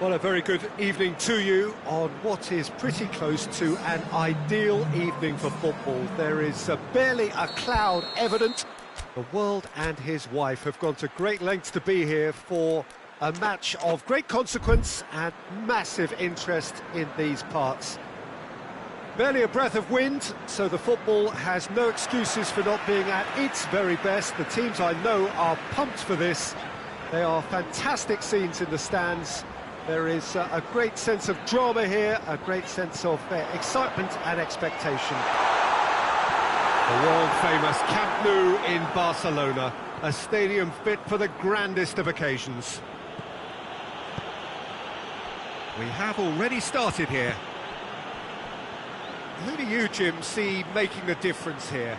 Well, a very good evening to you on what is pretty close to an ideal evening for football. There is barely a cloud evident. The world and his wife have gone to great lengths to be here for a match of great consequence and massive interest in these parts. Barely a breath of wind, so the football has no excuses for not being at its very best. The teams I know are pumped for this. They are fantastic scenes in the stands. There is a great sense of drama here, a great sense of excitement and expectation. The world-famous Camp Nou in Barcelona, a stadium fit for the grandest of occasions. We have already started here. Who do you, Jim, see making the difference here?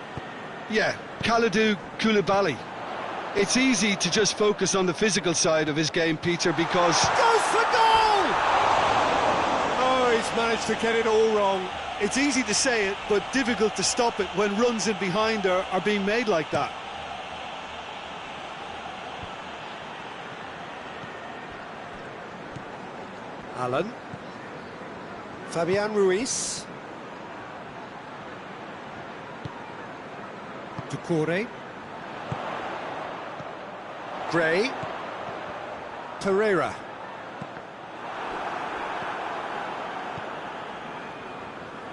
Yeah, Kalidou Koulibaly. It's easy to just focus on the physical side of his game, Peter, because... Goes for goal! Oh, he's managed to get it all wrong. It's easy to say it, but difficult to stop it when runs in behind are being made like that. Alan. Fabian Ruiz. Ducouré. Gray. Pereira.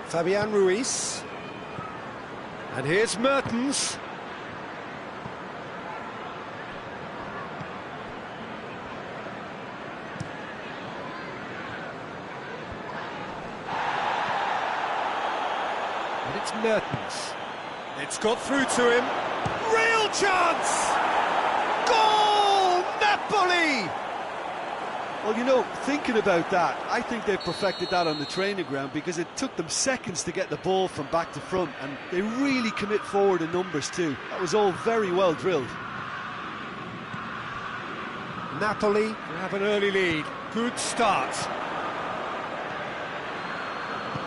Fabian Ruiz. And here's Mertens. And it's Mertens. It's got through to him. Real chance! Goal! Napoli! Well, you know, thinking about that, I think they've perfected that on the training ground because it took them seconds to get the ball from back to front, and they really commit forward in numbers too. That was all very well drilled. Napoli have an early lead. Good start.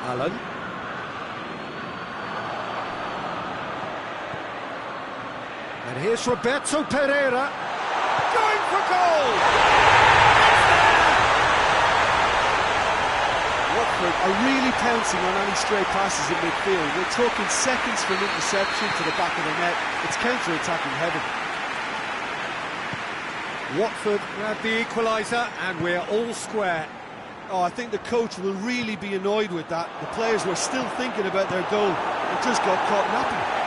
Alan. And here's Roberto Pereira. Going for goal! Watford are really pouncing on any stray passes in midfield. We're talking seconds from interception to the back of the net. It's counter-attacking heaven. Watford grab the equaliser and we're all square. Oh, I think the coach will really be annoyed with that. The players were still thinking about their goal. They just got caught napping.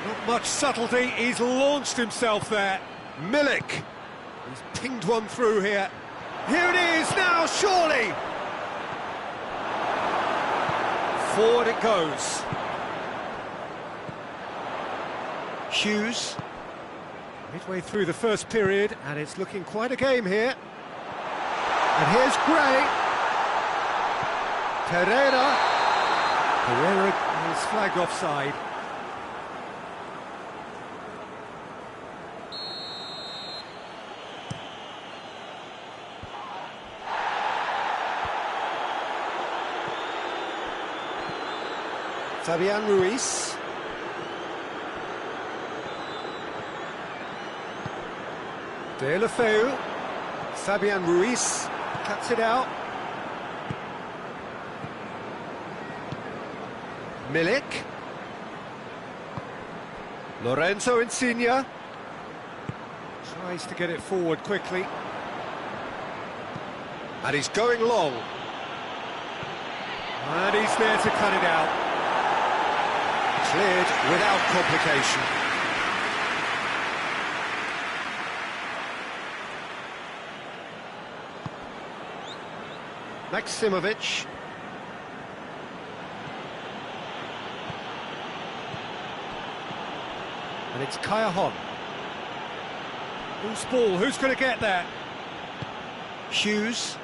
Not much subtlety, he's launched himself there. Milik, he's pinged one through here. Here it is now, surely! Forward it goes. Hughes, midway through the first period, and it's looking quite a game here. And here's Gray. Pereira is flagged offside. Fabian Ruiz. Deulofeu. Fabian Ruiz cuts it out. Milik. Lorenzo Insigne. Tries to get it forward quickly. And he's going long. And he's there to cut it out. Cleared without complication. Maximovic. And it's Kaya Hon. Who's ball? Who's going to get there? Hughes.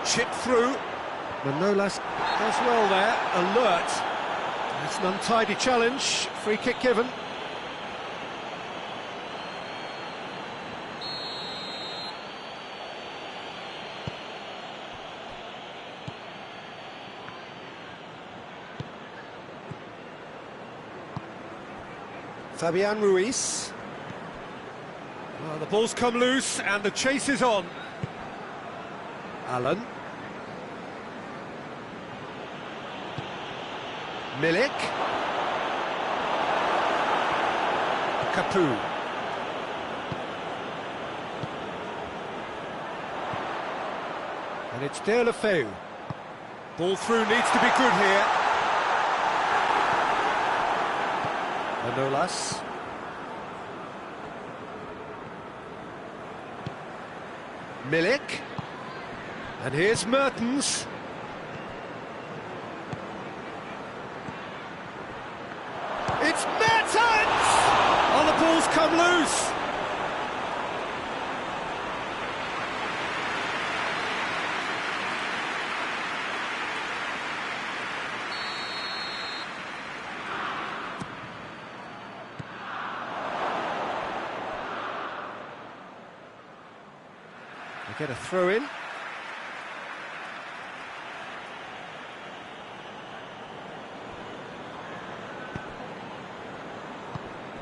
Chip through. Manolas does well there. Alert. It's an untidy challenge. Free kick given. Fabian Ruiz. Well, the ball's come loose and the chase is on. Allen. Milik. Capu. And it's Deulofeu. Ball through needs to be good here. Manolas. Milik. And here's Mertens. It's Mertens! Oh, the ball's come loose. They get a throw in.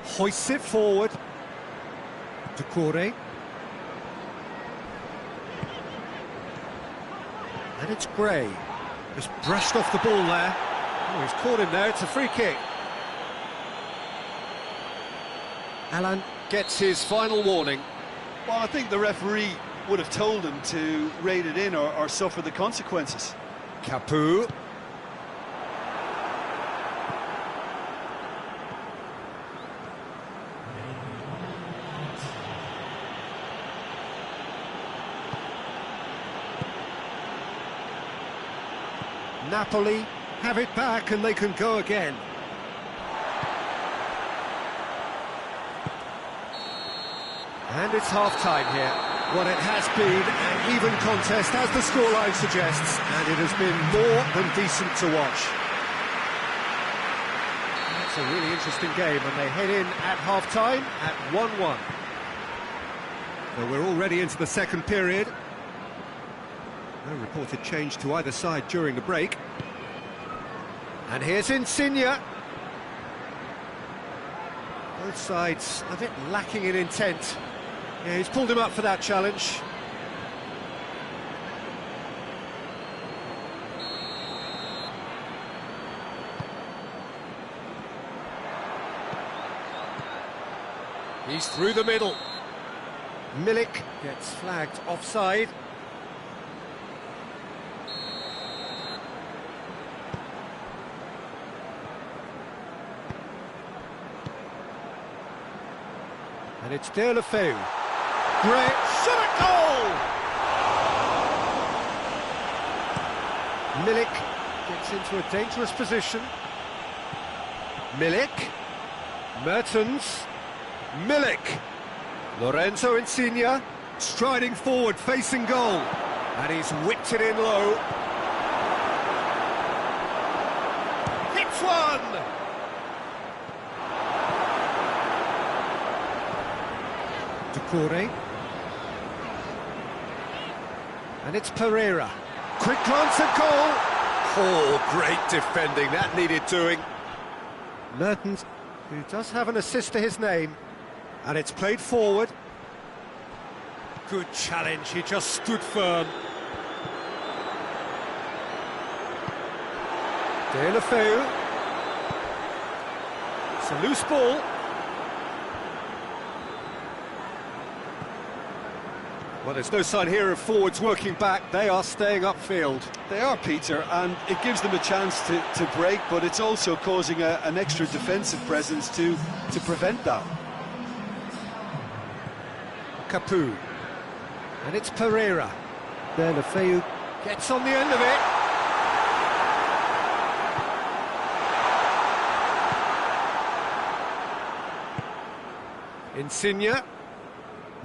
Hoists it forward. Decore. And it's Gray. Just brushed off the ball there. Oh, he's caught him there, it's a free kick. Alan gets his final warning. Well, I think the referee would have told him to rate it in or suffer the consequences. Capu. Napoli have it back and they can go again. And it's half-time here. Well, it has been an even contest, as the scoreline suggests, and it has been more than decent to watch. It's a really interesting game, and they head in at half-time at 1-1. So we're already into the second period. No reported change to either side during the break. And here's Insigne. Both sides a bit lacking in intent. Yeah, he's pulled him up for that challenge. He's through the middle. Milik gets flagged offside. And it's Deulofeu. Great shot at goal! Milik gets into a dangerous position. Milik. Mertens. Milik. Lorenzo Insigne striding forward, facing goal. And he's whipped it in low. Hits one! Decore. And it's Pereira. Quick glance at goal. Oh, great defending. That needed doing. Mertens, who does have an assist to his name. And it's played forward. Good challenge. He just stood firm. Deulofeu. It's a loose ball. Well, there's no sign here of forwards working back. They are staying upfield. They are, Peter, and it gives them a chance to break, but it's also causing an extra defensive presence to prevent that. Capu. And it's Pereira. Deulofeu gets on the end of it. Insigne.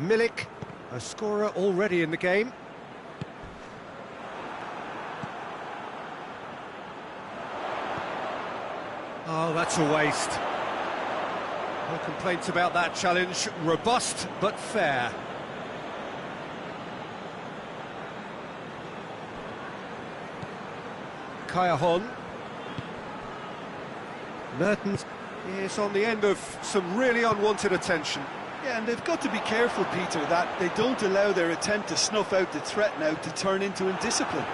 Milik. A scorer already in the game. Oh, that's a waste. No complaints about that challenge. Robust, but fair. Hoang. Mertens is on the end of some really unwanted attention. Yeah, and they've got to be careful, Peter, that they don't allow their attempt to snuff out the threat now to turn into indiscipline.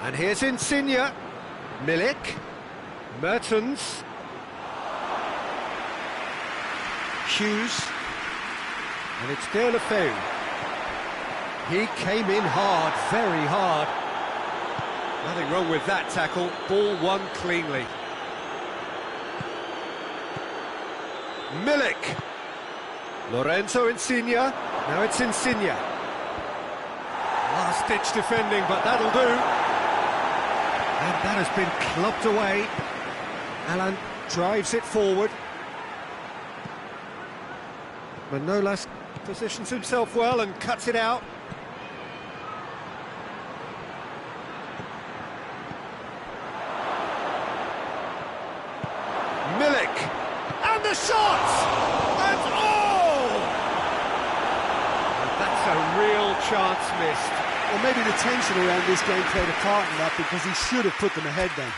And here's Insigne, Milik, Mertens, Hughes, and it's Deulofeu. He came in hard, very hard. Nothing wrong with that tackle, ball won cleanly. Milik, Lorenzo Insigne, now it's Insigne. Last-ditch defending, but that'll do. And that has been clubbed away. Alan drives it forward. Manolas positions himself well and cuts it out. Milik, and the shot! And that's a real chance missed. Well, maybe the tension around this game played a part in that, because he should have put them ahead then.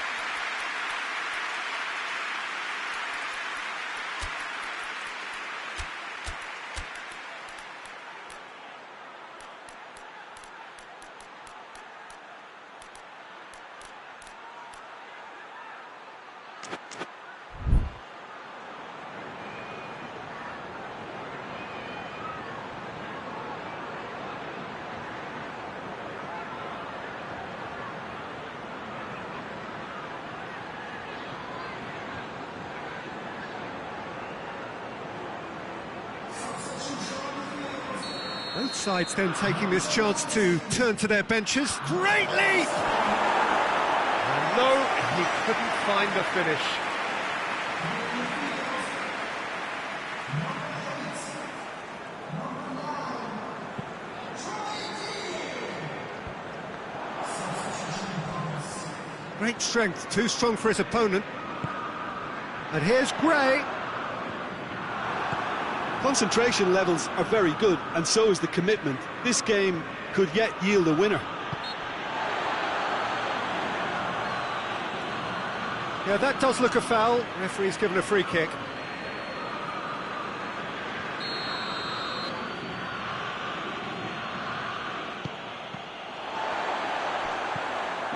Both sides then taking this chance to turn to their benches. Great lead! And no, he couldn't find the finish. Great strength, too strong for his opponent. And here's Gray. Concentration levels are very good, and so is the commitment. This game could yet yield a winner. Yeah, that does look a foul. Referee's given a free kick.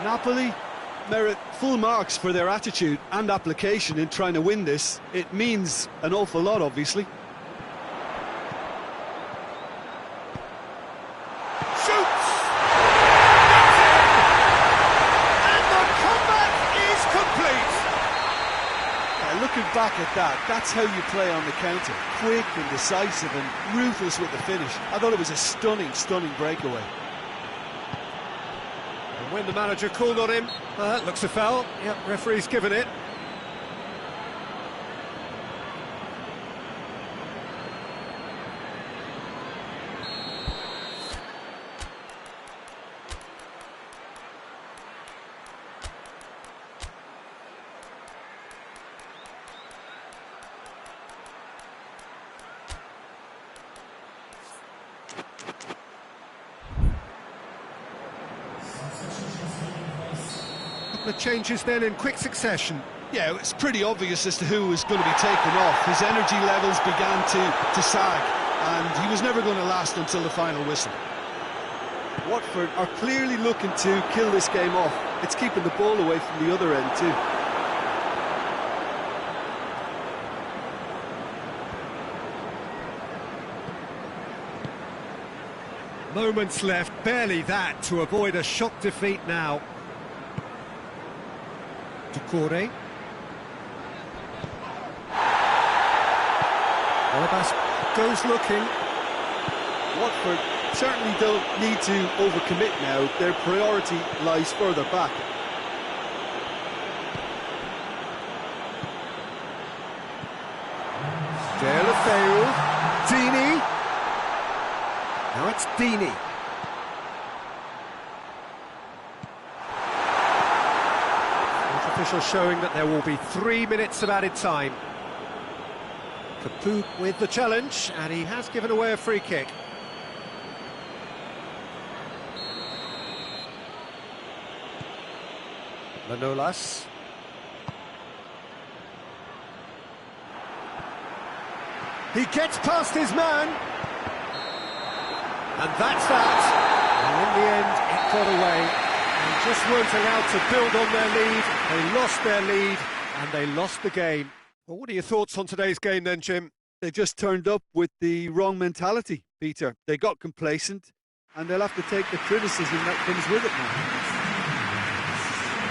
Napoli merit full marks for their attitude and application in trying to win this. It means an awful lot, obviously. Looking back at that, that's how you play on the counter. Quick and decisive and ruthless with the finish. I thought it was a stunning, stunning breakaway. And when the manager called on him, that looks a foul. Yep, referee's given it. The changes then in quick succession. Yeah, it's pretty obvious as to who was going to be taken off. His energy levels began to sag, and he was never going to last until the final whistle. Watford are clearly looking to kill this game off. It's keeping the ball away from the other end too. Moments left, barely that, to avoid a shock defeat now. Ducouré. Alabas goes looking. Watford certainly don't need to overcommit now. Their priority lies further back. Deulofeu, Dini. Now it's Dini. Official showing that there will be 3 minutes of added time. Capoue with the challenge, and he has given away a free kick. Manolas. He gets past his man. And that's that. And in the end, it got away. And just weren't allowed to build on their lead. They lost their lead, and they lost the game. Well, what are your thoughts on today's game then, Jim? They just turned up with the wrong mentality, Peter. They got complacent, and they'll have to take the criticism that comes with it now.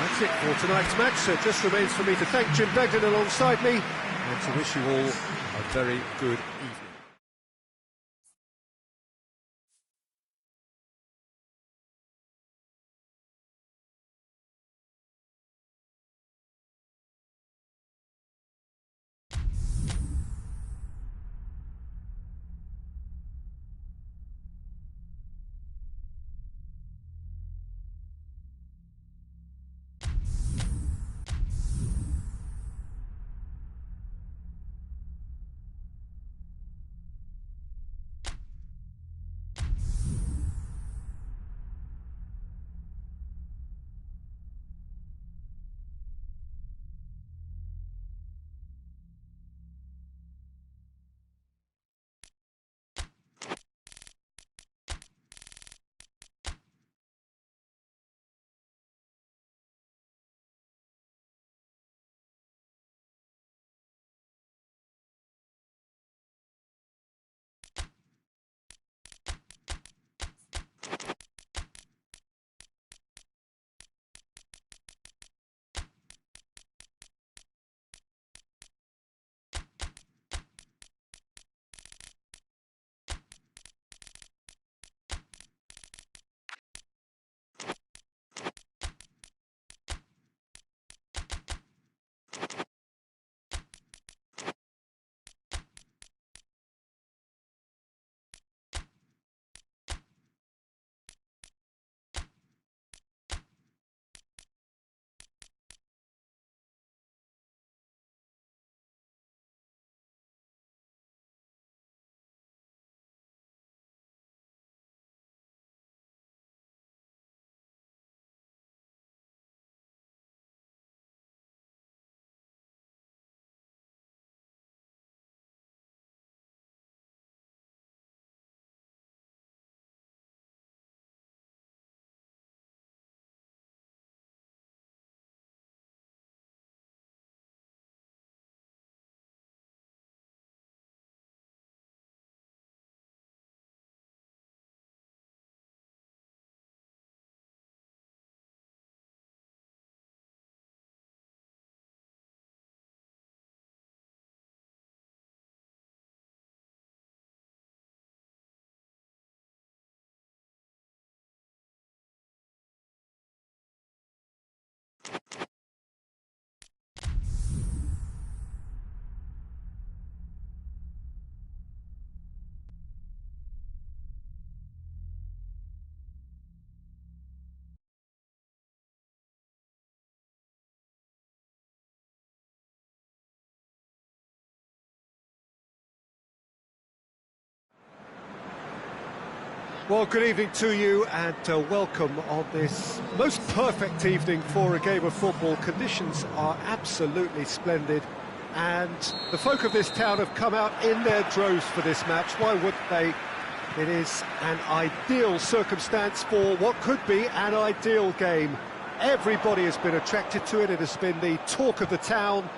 That's it for tonight's match. So it just remains for me to thank Jim Begden alongside me, and to wish you all a very good evening. Well, good evening to you, and welcome on this most perfect evening for a game of football. Conditions are absolutely splendid, and the folk of this town have come out in their droves for this match. Why wouldn't they? It is an ideal circumstance for what could be an ideal game. Everybody has been attracted to it. It has been the talk of the town,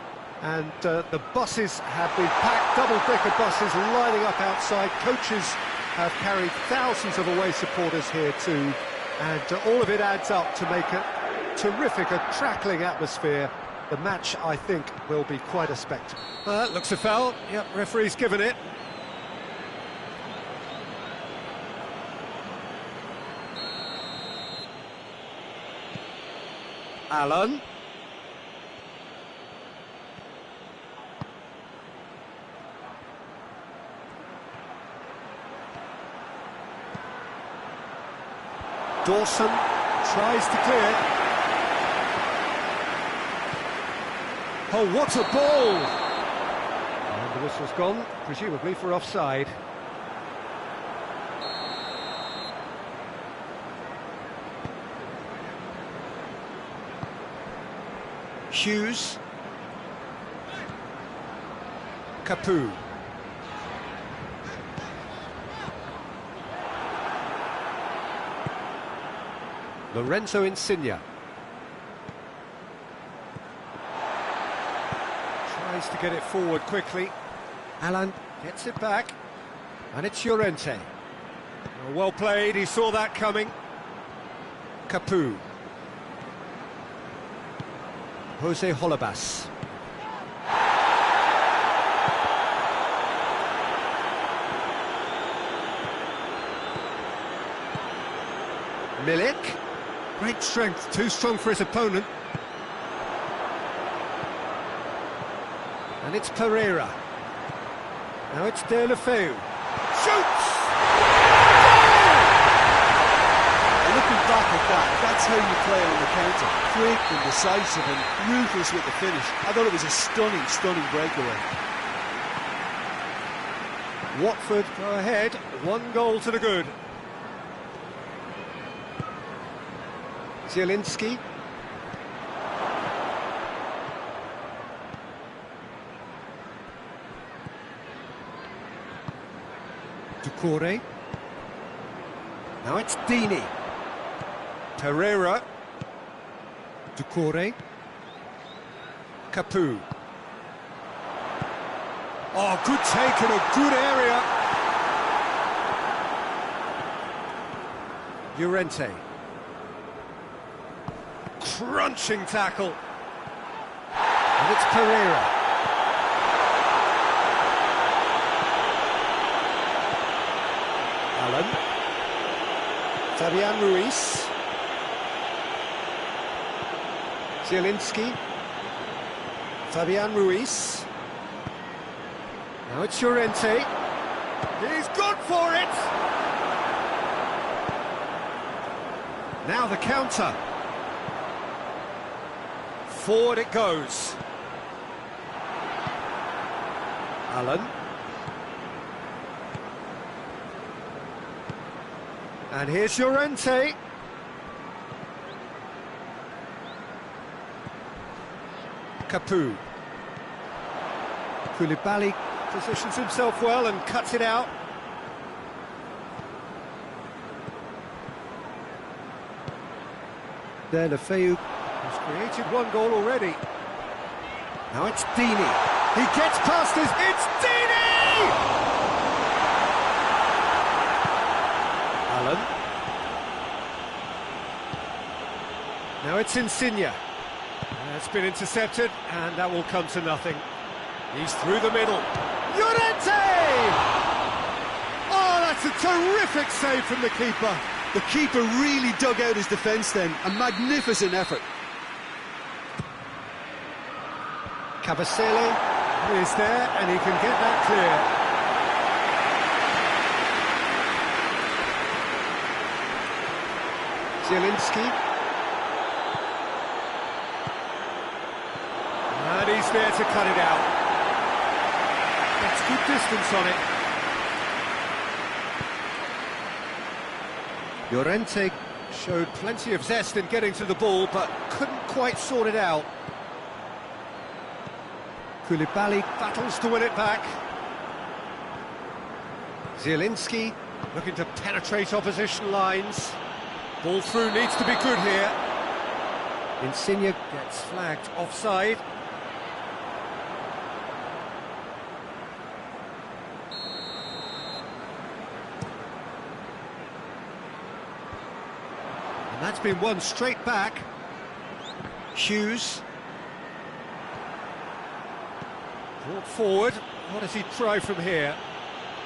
and the buses have been packed, double-decker buses lining up outside. Coaches have carried thousands of away supporters here too, and all of it adds up to make a terrific, crackling atmosphere. The match, I think, will be quite a spectacle. That looks a foul. Yep, referee's given it. Allen. Dawson tries to clear. Oh, what a ball! And the whistle's gone, presumably for offside. Hughes. Capu. Lorenzo Insigne. Tries to get it forward quickly. Alan gets it back. And it's Llorente. Well played, he saw that coming. Capu. Jose Holebas. Milik. Great strength, too strong for his opponent. And it's Pereira. Now it's Deulofeu. Shoots! Looking back at that, that's how you play on the counter. Quick and decisive and ruthless with the finish. I thought it was a stunning, stunning breakaway. Watford go ahead, 1 goal to the good. Zielinski. Doucouré. Now it's Dini. Pereira. Doucouré. Capu. Oh, good take in a good area. Llorente. Crunching tackle. And it's Pereira. Allen. Fabian Ruiz. Zielinski. Fabian Ruiz. Now it's Llorente. He's gone for it! Now the counter. Forward it goes. Allen. And here's Llorente. Capu. Koulibaly positions himself well and cuts it out. Deulofeu has created 1 goal already. Now it's Dini. He gets past his... It's Dini! Allen. Now it's Insigne. That's been intercepted, and that will come to nothing. He's through the middle. Llorente! Oh, that's a terrific save from the keeper. The keeper really dug out his defence then. A magnificent effort. Cavacele is there, and he can get that clear. Zielinski. And he's there to cut it out. That's good distance on it. Llorente showed plenty of zest in getting to the ball, but couldn't quite sort it out. Koulibaly battles to win it back. Zielinski looking to penetrate opposition lines. Ball through needs to be good here. Insigne gets flagged offside. And that's been won straight back. Hughes. Brought forward. What does he try from here?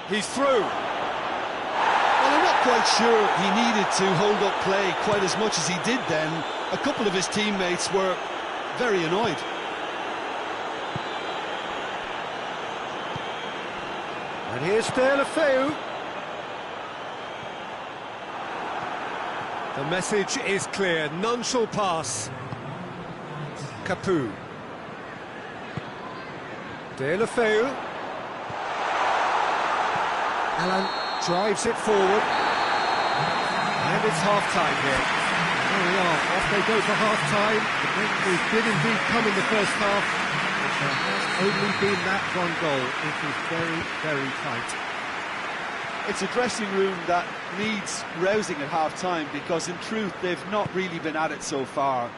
He's through. Well, I'm not quite sure he needed to hold up play quite as much as he did then. A couple of his teammates were very annoyed. And here's Deulofeu. The message is clear, none shall pass. Capu. Deulofeu. Alan drives it forward. And it's half-time here. There we are, off they go for half-time. The breakthrough did indeed come in the first half, but there has only been that 1 goal. It is very, very tight. It's a dressing room that needs rousing at half-time, because in truth they've not really been at it so far.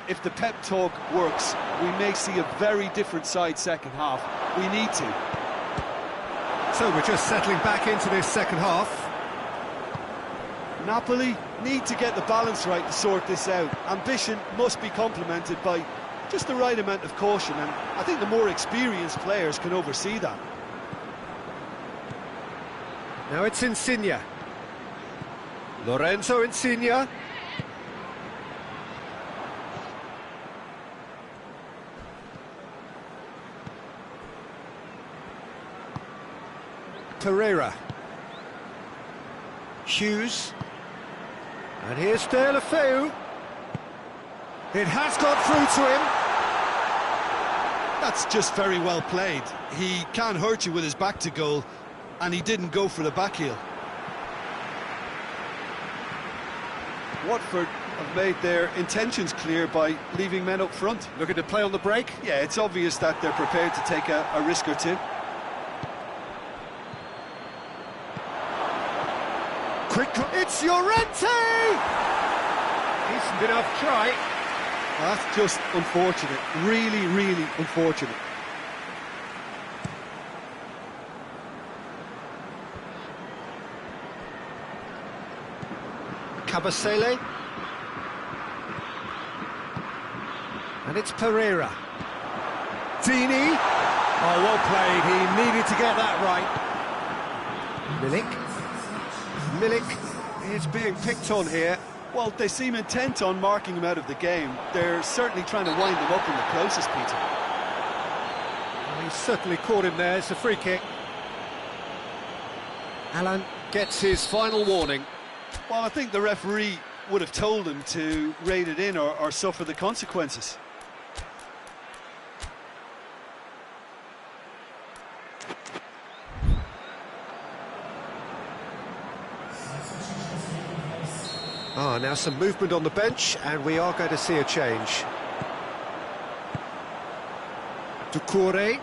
If the pep talk works, we may see a very different side second half. We need to. So we're just settling back into this second half. Napoli need to get the balance right to sort this out. Ambition must be complemented by just the right amount of caution, and I think the more experienced players can oversee that. Now it's Insigne. Lorenzo Insigne. Pereira. Hughes. And here's De La Feu. It has got through to him. That's just very well played. He can't hurt you with his back to goal, and he didn't go for the back heel. Watford have made their intentions clear by leaving men up front. Looking to play on the break. Yeah, it's obvious that they're prepared to take a risk or two. Quick, it's Llorente! Decent enough try. That's just unfortunate, really, really unfortunate. Cabasele. And it's Pereira. Dini. Oh, well played. He needed to get that right. Milik is being picked on here. Well, they seem intent on marking him out of the game. They're certainly trying to wind him up in the process, Peter. Well, he's certainly caught him there. It's a free kick. Alan gets his final warning. Well, I think the referee would have told him to rein it in or suffer the consequences. Now some movement on the bench, and we are going to see a change. Doucouré.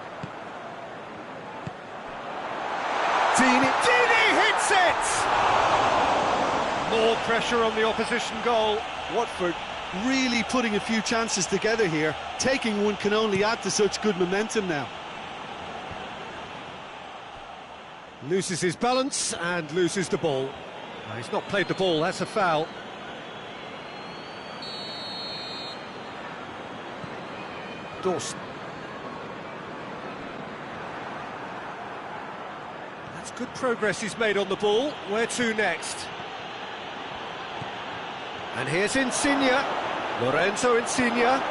Dini hits it! More pressure on the opposition goal. Watford really putting a few chances together here. Taking one can only add to such good momentum now. Loses his balance and loses the ball. He's not played the ball, that's a foul. Dawson. That's good progress he's made on the ball. Where to next? And here's Insigne. Lorenzo Insigne.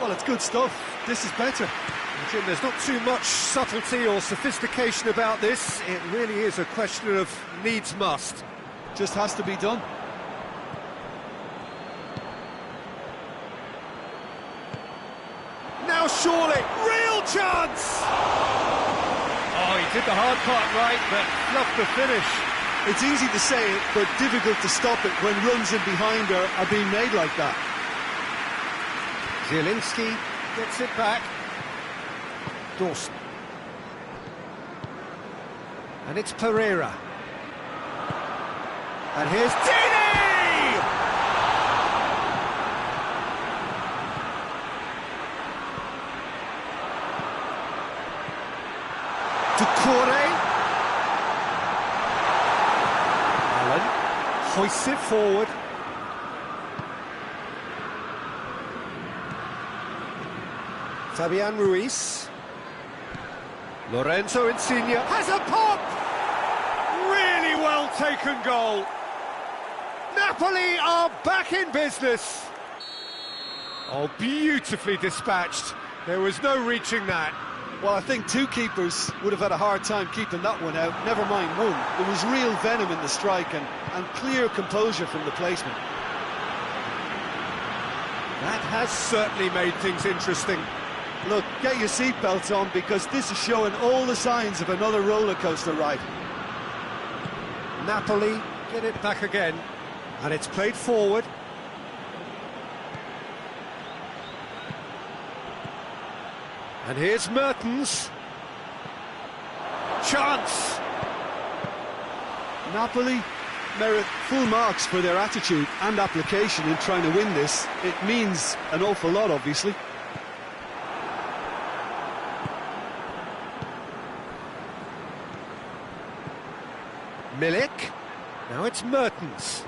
Well, it's good stuff. This is better. Jim, there's not too much subtlety or sophistication about this. It really is a question of needs must. Just has to be done. Now surely, real chance! Oh, he did the hard part right, but fluffed the finish. It's easy to say it, but difficult to stop it when runs in behind are being made like that. Zielinski gets it back. Dawson. And it's Pereira. And here's Dini! Doucouré. Allen hoists it forward. Fabian Ruiz. Lorenzo Insigne has a pop! Really well taken goal. Napoli are back in business. Oh, beautifully dispatched. There was no reaching that. Well, I think two keepers would have had a hard time keeping that one out, never mind one. There was real venom in the strike and clear composure from the placement. That has certainly made things interesting. Look, get your seatbelts on, because this is showing all the signs of another roller coaster ride. Napoli get it back again, and it's played forward. And here's Mertens. Chance! Napoli merit full marks for their attitude and application in trying to win this. It means an awful lot, obviously. Milik. Now it's Mertens.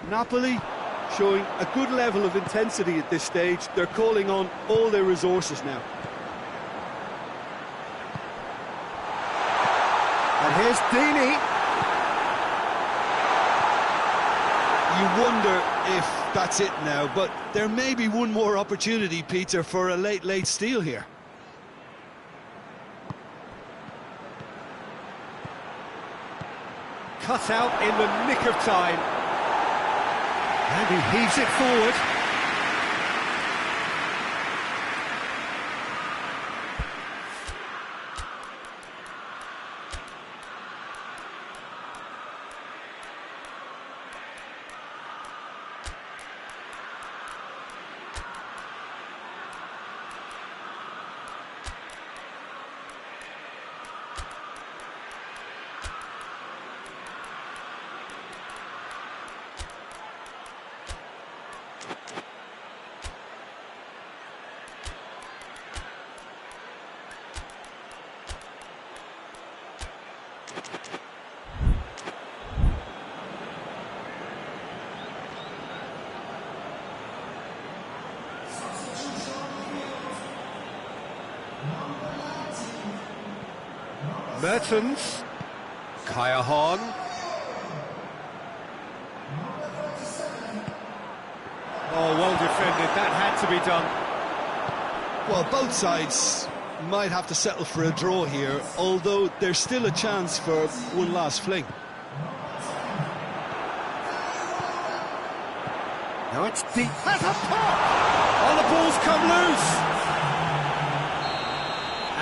Napoli showing a good level of intensity at this stage. They're calling on all their resources now. And here's Dini. You wonder if that's it now, but there may be one more opportunity, Peter, for a late steal here. Cut out in the nick of time. And he heaves it forward. Mertens. Hoang. Oh, well defended. That had to be done. Well, both sides might have to settle for a draw here, although there's still a chance for one last fling. Now it's deep. That's a pop! Oh, the ball's come loose!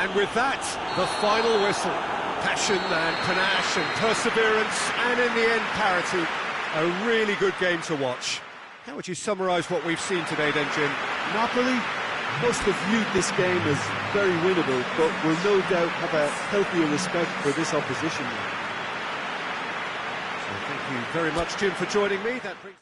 And with that, the final whistle. Passion and panache and perseverance, and in the end, parity. A really good game to watch. How would you summarise what we've seen today then, Jim? Napoli must have viewed this game as very winnable, but will no doubt have a healthier respect for this opposition. So thank you very much, Jim, for joining me. That brings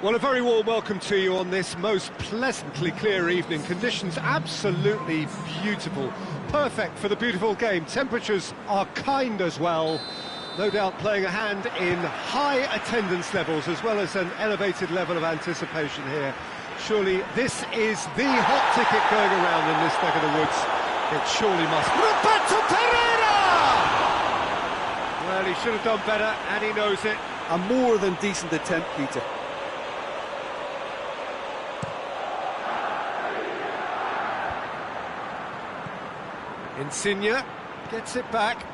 Well, a very warm welcome to you on this most pleasantly clear evening. Conditions absolutely beautiful. Perfect for the beautiful game. Temperatures are kind as well. No doubt playing a hand in high attendance levels as well as an elevated level of anticipation here. Surely this is the hot ticket going around in this neck of the woods. It surely must. Roberto Pereira! Well, he should have done better, and he knows it. A more than decent attempt, Peter. Insigne gets it back.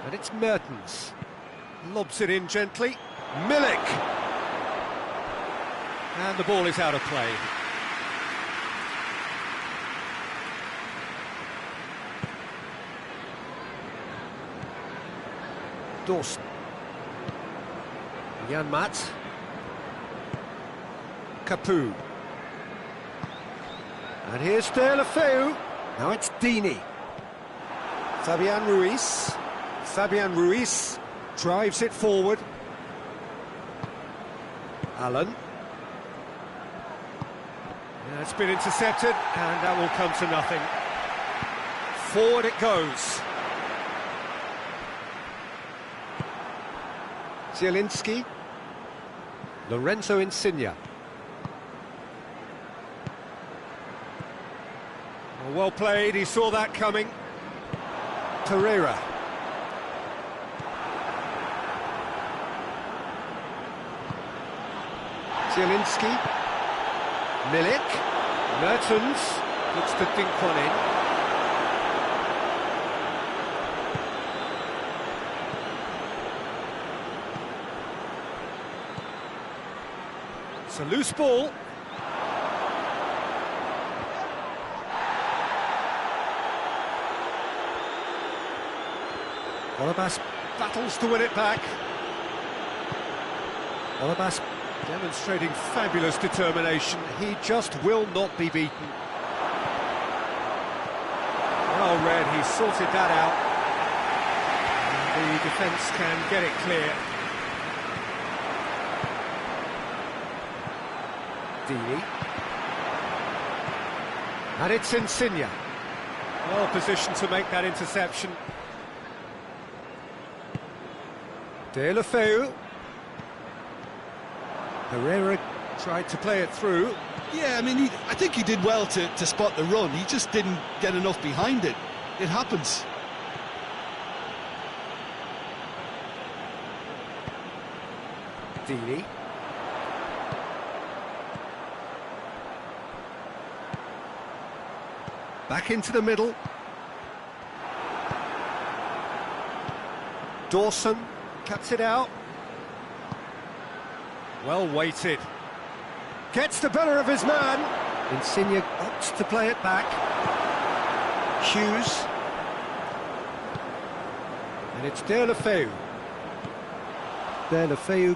And it's Mertens. Lobs it in gently. Milik! And the ball is out of play. Dawson. Jan Mat. Capu. And here's Deulofeu. Now it's Dini. Fabian Ruiz. Fabian Ruiz drives it forward. Allen. Yeah, it's been intercepted, and that will come to nothing. Forward it goes. Zielinski. Lorenzo Insigne. Well played, he saw that coming. Pereira. Zielinski. Milik. Mertens looks to dink one in. It's a loose ball. Olabas battles to win it back. Olabas demonstrating fabulous determination. He just will not be beaten. Well read, he sorted that out. And the defence can get it clear. Dini. And it's Insigne. Well positioned to make that interception. Deulofeu. Pereira tried to play it through. Yeah, I mean, I think he did well to spot the run. He just didn't get enough behind it. It happens. Dini. Back into the middle. Dawson cuts it out. Well weighted. Gets the better of his man. Insigne opts to play it back. Hughes. And it's Deulofeu. Deulofeu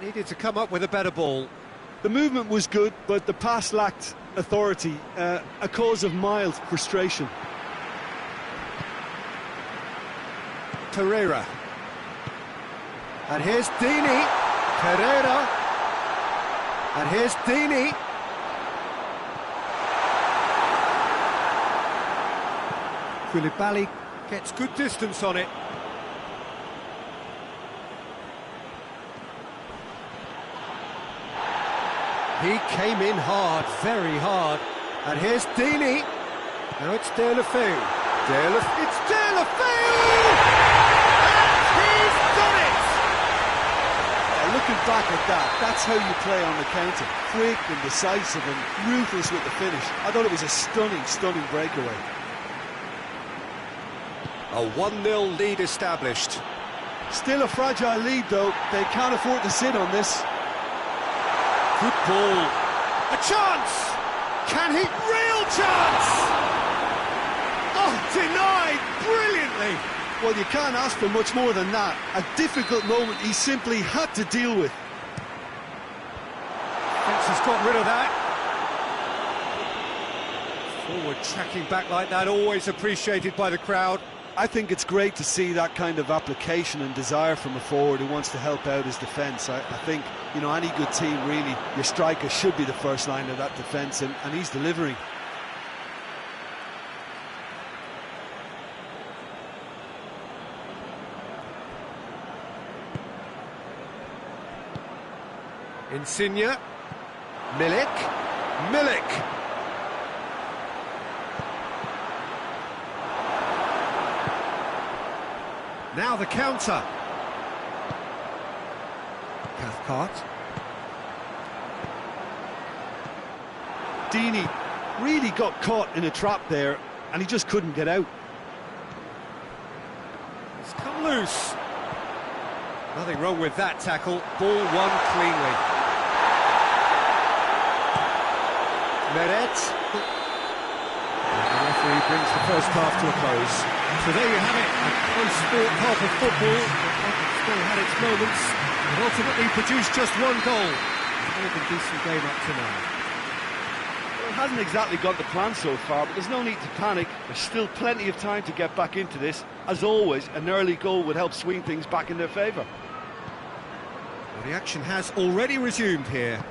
needed to come up with a better ball. The movement was good, but the pass lacked authority, a cause of mild frustration. Pereira. And here's Dini. Pereira. And here's Dini. Koulibaly gets good distance on it. He came in hard, very hard. And here's Dini. Now it's Deulofeu. It's Deulofeu! And he's done it! Looking back at that, that's how you play on the counter. Quick and decisive and ruthless with the finish. I thought it was a stunning, stunning breakaway. A 1-0 lead established. Still a fragile lead, though. They can't afford to sit on this. Good ball. A chance! Can he? Real chance! Oh, denied brilliantly! Well, you can't ask for much more than that. A difficult moment he simply had to deal with. Thinks he's got rid of that. Forward tracking back like that, always appreciated by the crowd. I think it's great to see that kind of application and desire from a forward who wants to help out his defence. I think, you know, any good team, really, your striker should be the first line of that defence, and he's delivering. Insigne, Milik. Now the counter. Cathcart. Deeney really got caught in a trap there, and he just couldn't get out. It's come loose. Nothing wrong with that tackle. Ball won cleanly. Meret. The referee brings the first half to a close. So there you have it, a close sport half of football. It still had its moments, but ultimately produced just one goal. More than decent game up to now. Well, it hasn't exactly got the plan so far, but there's no need to panic. There's still plenty of time to get back into this. As always, an early goal would help swing things back in their favour. Well, the action has already resumed here.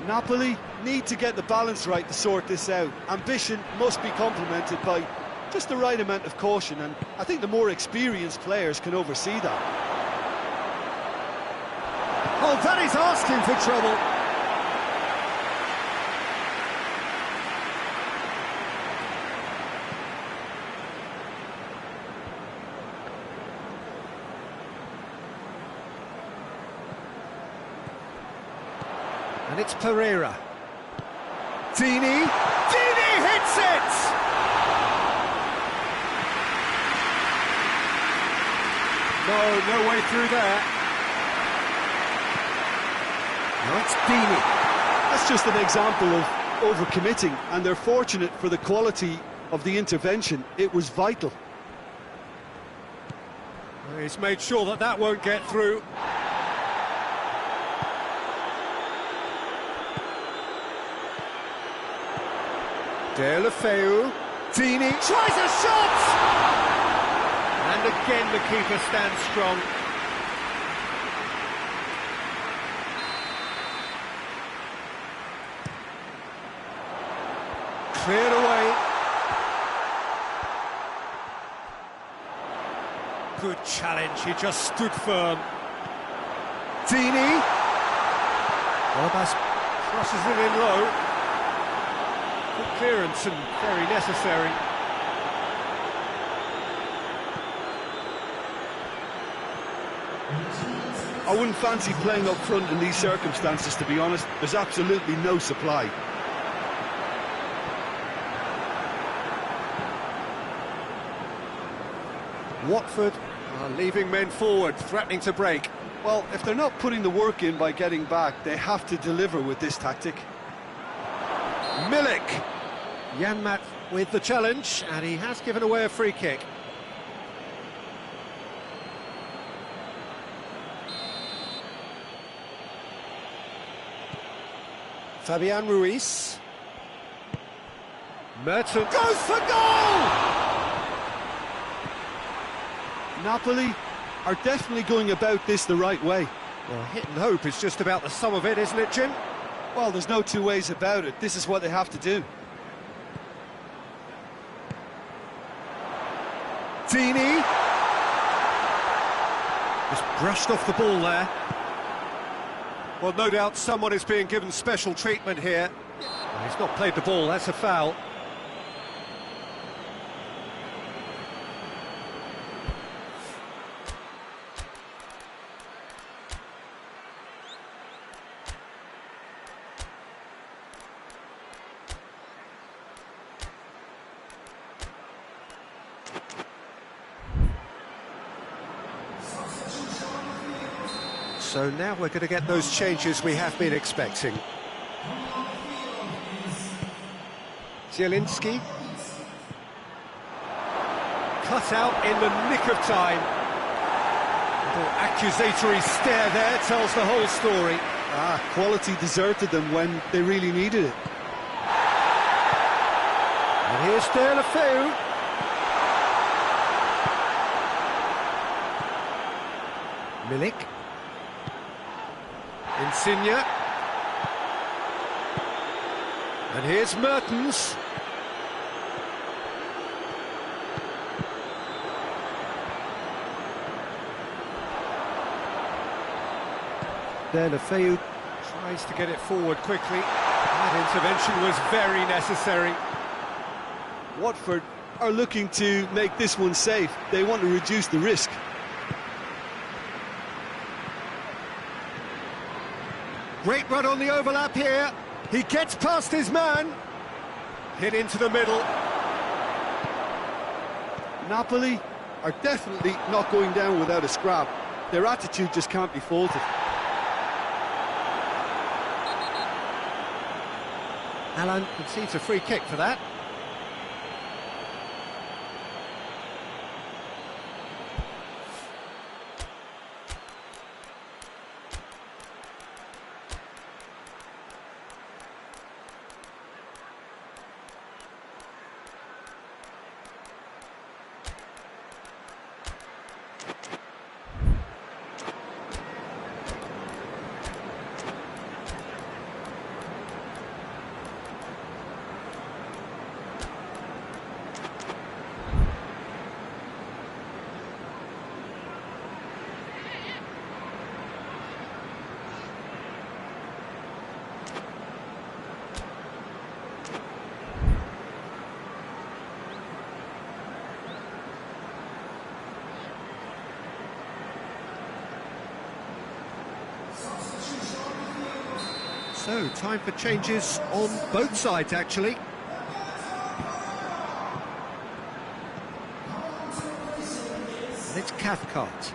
Napoli need to get the balance right to sort this out. Ambition must be complemented by just the right amount of caution, and I think the more experienced players can oversee that. Oh, that is asking for trouble. And it's Pereira. Deeney hits it! No way through there. Now it's Deeney. That's just an example of overcommitting, and they're fortunate for the quality of the intervention. It was vital. He's made sure that that won't get through. Deulofeu. Deeney tries a shot! And again the keeper stands strong. Cleared away. Good challenge, he just stood firm. Deeney. Albas crosses it in low. Good clearance and very necessary. I wouldn't fancy playing up front in these circumstances, to be honest. There's absolutely no supply. Watford are leaving men forward, threatening to break. Well, if they're not putting the work in by getting back, they have to deliver with this tactic. Milik. Janmaat with the challenge, and he has given away a free kick. Fabian Ruiz. Merton goes for goal! Napoli are definitely going about this the right way. Well, hit and hope is just about the sum of it, isn't it, Jim? Well, there's no two ways about it. This is what they have to do. Deeney. Just brushed off the ball there. Well, no doubt someone is being given special treatment here. Well, he's not played the ball, that's a foul. So now we're going to get those changes we have been expecting. Zielinski. Cut out in the nick of time. Little accusatory stare there tells the whole story. Quality deserted them when they really needed it. And here's Deulofeu. Milik. Insigne. And here's Mertens. Then Afeu tries to get it forward quickly. That intervention was very necessary. Watford are looking to make this one safe. They want to reduce the risk. Great run on the overlap here. He gets past his man. Hit into the middle. Napoli are definitely not going down without a scrap. Their attitude just can't be faulted. Alan concedes a free kick for that. So, time for changes on both sides, actually. And it's Cathcart.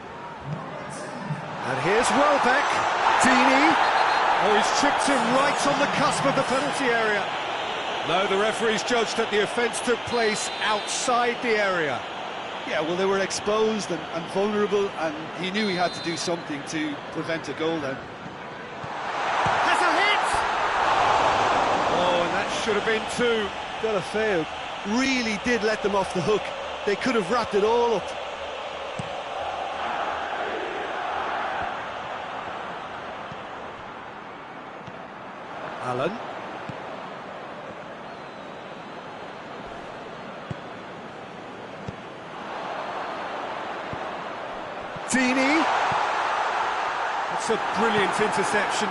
And here's Welbeck. Dini. Oh, he's chipped him right on the cusp of the penalty area. No, the referee's judged that the offence took place outside the area. Yeah, well, they were exposed and vulnerable, and he knew he had to do something to prevent a goal then. Should have been two. Delafeu really did let them off the hook. They could have wrapped it all up. Allen. Dini. That's a brilliant interception.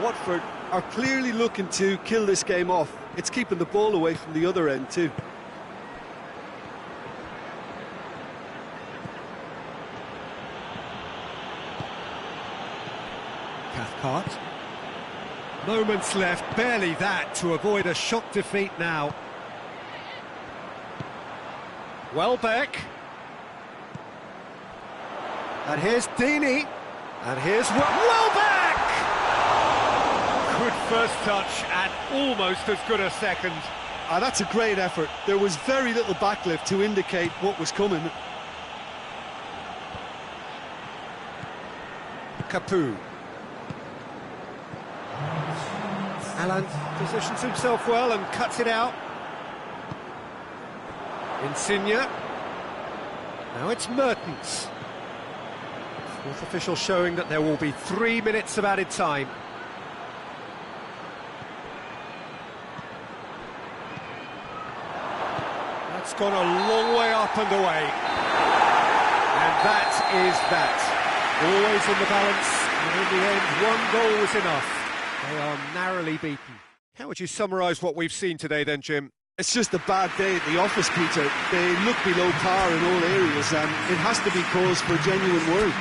Watford are clearly looking to kill this game off. It's keeping the ball away from the other end too. Cathcart. Moments left, barely that, to avoid a shock defeat now. Welbeck. And here's Dini. And here's Welbeck! Good first touch and almost as good a second. That's a great effort. There was very little backlift to indicate what was coming. Capu. Alan positions himself well and cuts it out. Insigne. Now it's Mertens. Fourth official showing that there will be 3 minutes of added time. That's gone a long way up and away. And that is that. Always in the balance, and in the end, one goal was enough. They are narrowly beaten. How would you summarise what we've seen today then, Jim? It's just a bad day at the office, Peter. They look below par in all areas, and it has to be cause for genuine worry.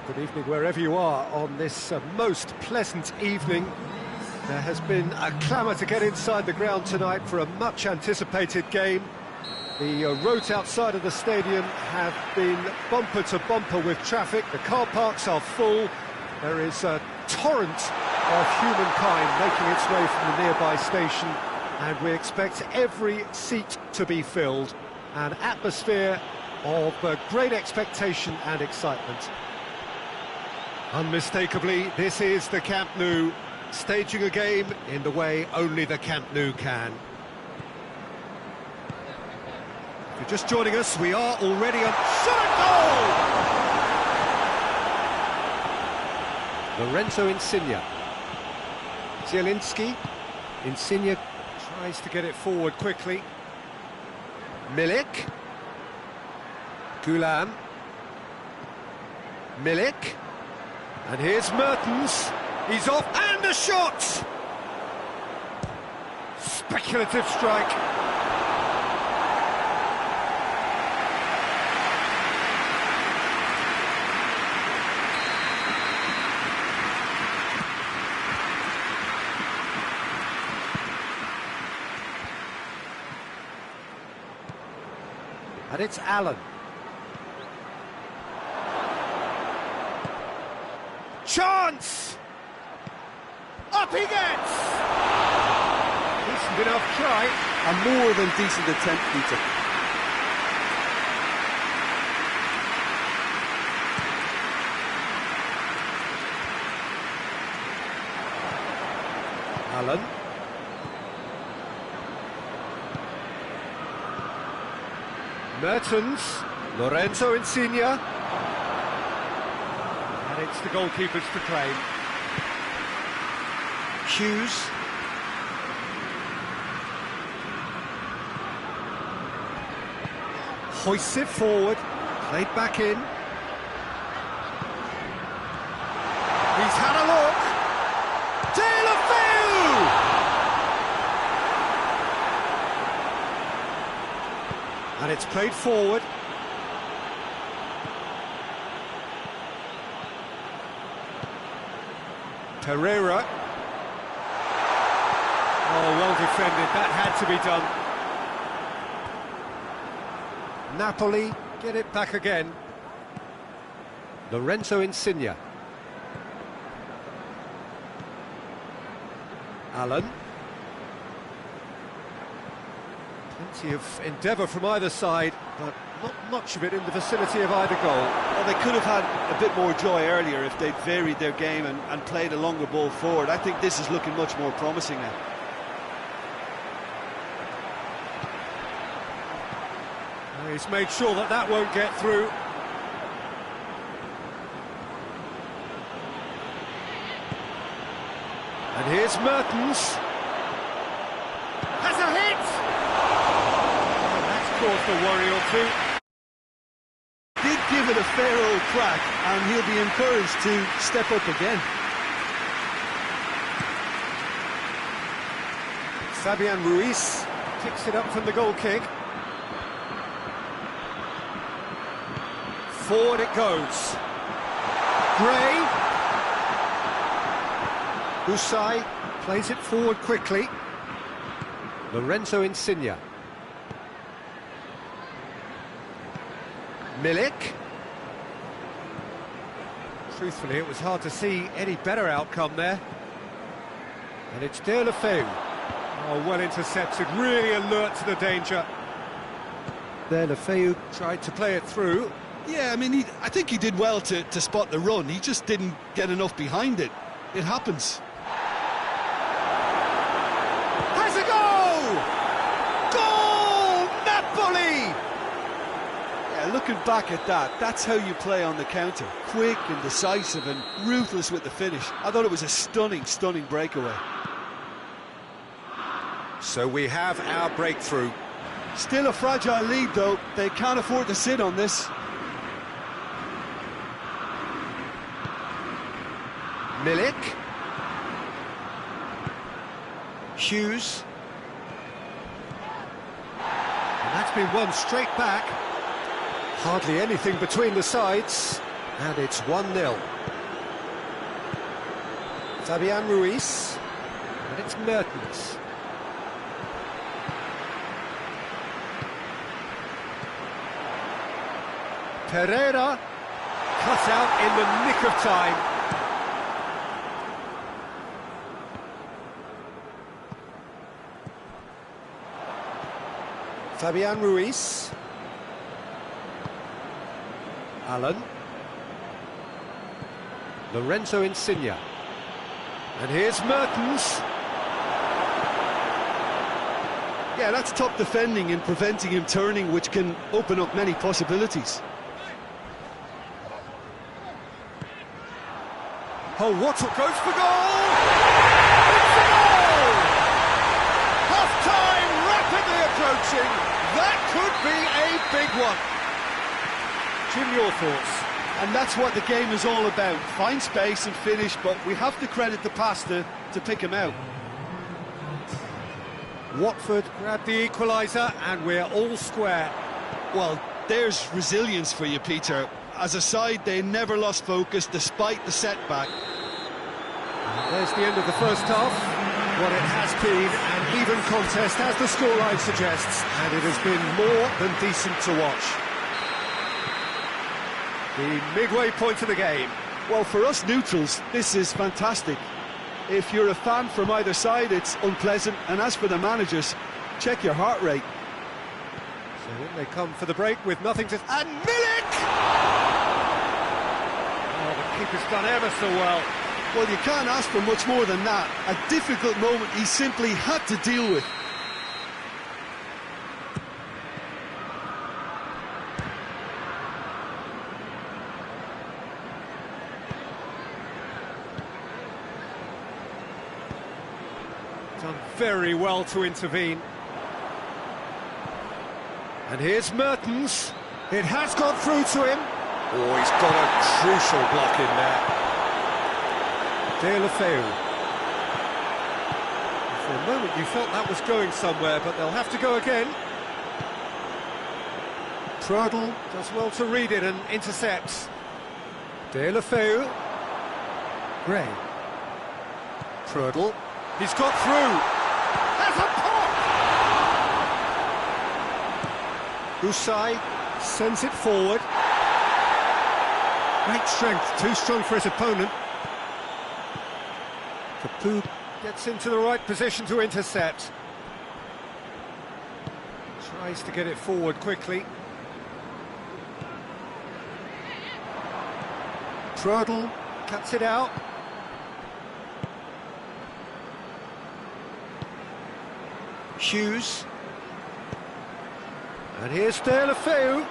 Well, good evening wherever you are on this most pleasant evening. There has been a clamour to get inside the ground tonight for a much-anticipated game. The roads outside of the stadium have been bumper to bumper with traffic. The car parks are full. There is a torrent of humankind making its way from the nearby station, and we expect every seat to be filled. An atmosphere of great expectation and excitement. Unmistakably, this is the Camp Nou, staging a game in the way only the Camp Nou can. If you're just joining us, we are already on... Shot goal! Lorenzo Insigne. Zielinski. Insigne tries to get it forward quickly. Milik. Gulam. Milik. And here's Mertens. He's off, and a shot! Speculative strike. And it's Allen. Chance! Up he gets! Decent enough try. A more than decent attempt, Peter. Allen. Mertens. Lorenzo Insigne. And it's the goalkeepers to claim. Hughes. Hoists it forward, played back in. He's had a look. And it's played forward. Pereira. Oh, well defended, that had to be done. Napoli get it back again. Lorenzo Insigne. Allen. Plenty of endeavour from either side, but not much of it in the vicinity of either goal. Well, they could have had a bit more joy earlier if they'd varied their game and played a longer ball forward. I think this is looking much more promising now. He's made sure that that won't get through. And here's Mertens. Has a hit! Oh, that's caused a worry or two. Did give it a fair old crack, and he'll be encouraged to step up again. Fabian Ruiz picks it up from the goal kick. Forward it goes. Gray. Usai plays it forward quickly. Lorenzo Insigne. Milik. Truthfully, it was hard to see any better outcome there. And it's Deulofeu. Oh, well intercepted, really alert to the danger. Deulofeu tried to play it through. Yeah, I mean, I think he did well to spot the run. He just didn't get enough behind it. It happens. Has a goal! Goal! Napoli! Yeah, looking back at that, that's how you play on the counter. Quick and decisive and ruthless with the finish. I thought it was a stunning, stunning breakaway. So we have our breakthrough. Still a fragile lead, though. They can't afford to sit on this. Milik. Hughes. And that's been won straight back. Hardly anything between the sides. And it's 1-0. Fabian Ruiz. And it's Mertens. Pereira. Cut out in the nick of time. Fabian Ruiz. Allen. Lorenzo Insigne. And here's Mertens. Yeah, that's top defending and preventing him turning, which can open up many possibilities. Oh, what a goes for goal! It's a goal! Half-time rapidly approaching. That could be a big one. Jim, your thoughts? And that's what the game is all about. Find space and finish, but we have to credit the passer to pick him out. Watford grabbed the equaliser and we're all square. Well, there's resilience for you, Peter. As a side, they never lost focus despite the setback. And there's the end of the first half. What it has been an even contest, as the scoreline suggests, and it has been more than decent to watch. The midway point of the game. Well, for us neutrals, this is fantastic. If you're a fan from either side, it's unpleasant, and as for the managers, check your heart rate. So in they come for the break with nothing to... And Milik! Oh, the keeper's done ever so well. Well, you can't ask for much more than that. A difficult moment he simply had to deal with. Done very well to intervene. And here's Mertens. It has got through to him. Oh, he's got a crucial block in there. Deulofeu. For a moment you felt that was going somewhere, but they'll have to go again. Prödl does well to read it and intercepts. Deulofeu. Gray. Prödl. He's got through. Has a pop! Usai sends it forward. Great strength, too strong for his opponent. Capoue gets into the right position to intercept. Tries to get it forward quickly. Prödl cuts it out. Hughes. And here's Deulofeu.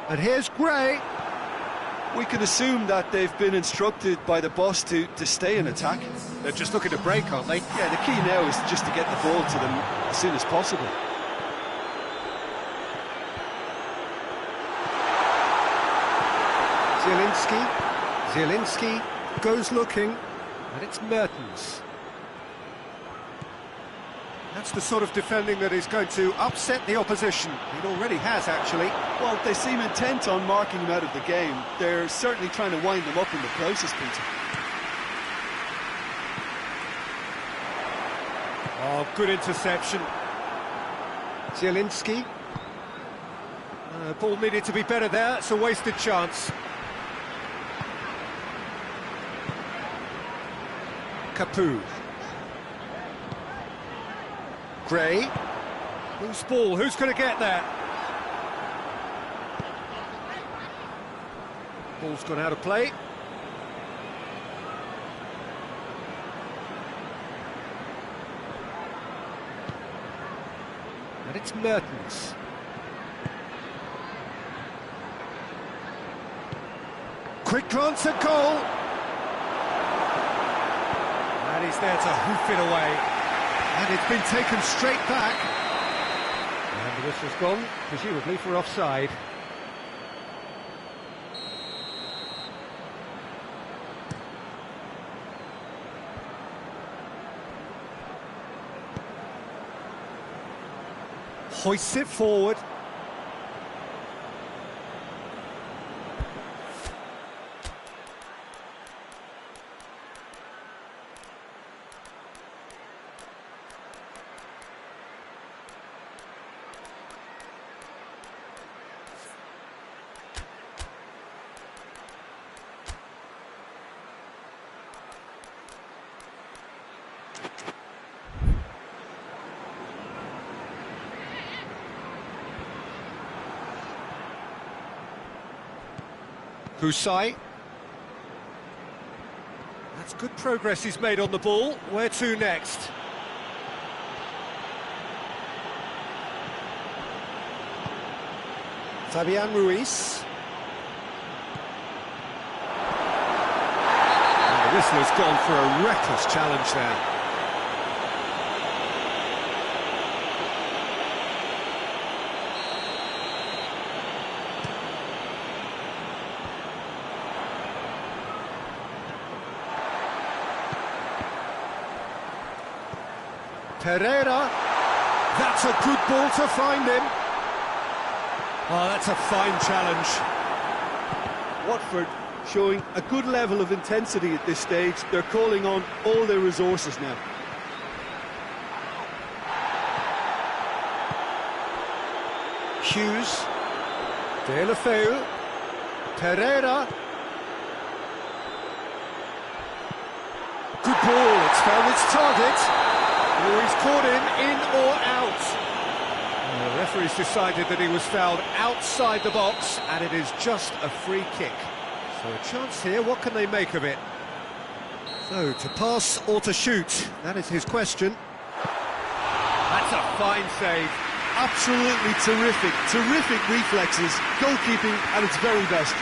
And here's Gray. We can assume that they've been instructed by the boss to stay in attack. They're just looking to break, aren't they? Yeah, the key now is just to get the ball to them as soon as possible. Zielinski goes looking, and it's Mertens. That's the sort of defending that is going to upset the opposition. It already has, actually. Well, they seem intent on marking him out of the game. They're certainly trying to wind them up in the process, Peter. Oh, good interception. Zielinski. Ball needed to be better there. It's a wasted chance. Capoue. Gray. Who's ball? Who's going to get there? Ball's gone out of play. And it's Mertens. Quick glance at goal. And he's there to hoof it away. And it's been taken straight back. And the whistle's gone, presumably for offside. Hoists it forward. Husai. That's good progress he's made on the ball. Where to next? Fabian Ruiz. And the whistle has gone for a reckless challenge there. Pereira, that's a good ball to find him. Oh, that's a fine challenge. Watford showing a good level of intensity at this stage. They're calling on all their resources now. Hughes, Deulofeu, Pereira. Good ball, it's found its target. Oh, he's caught him in or out. The referee's decided that he was fouled outside the box, and it is just a free kick. So a chance here, what can they make of it? So, to pass or to shoot? That is his question. That's a fine save. Absolutely terrific, terrific reflexes, goalkeeping at its very best.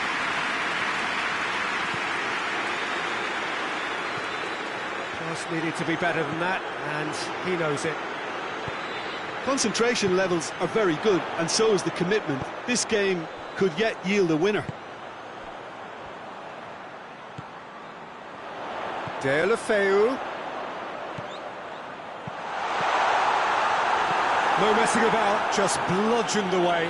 Pass needed to be better than that, and he knows it. Concentration levels are very good, and so is the commitment. This game could yet yield a winner. Deulofeu. No messing about, just bludgeoned away.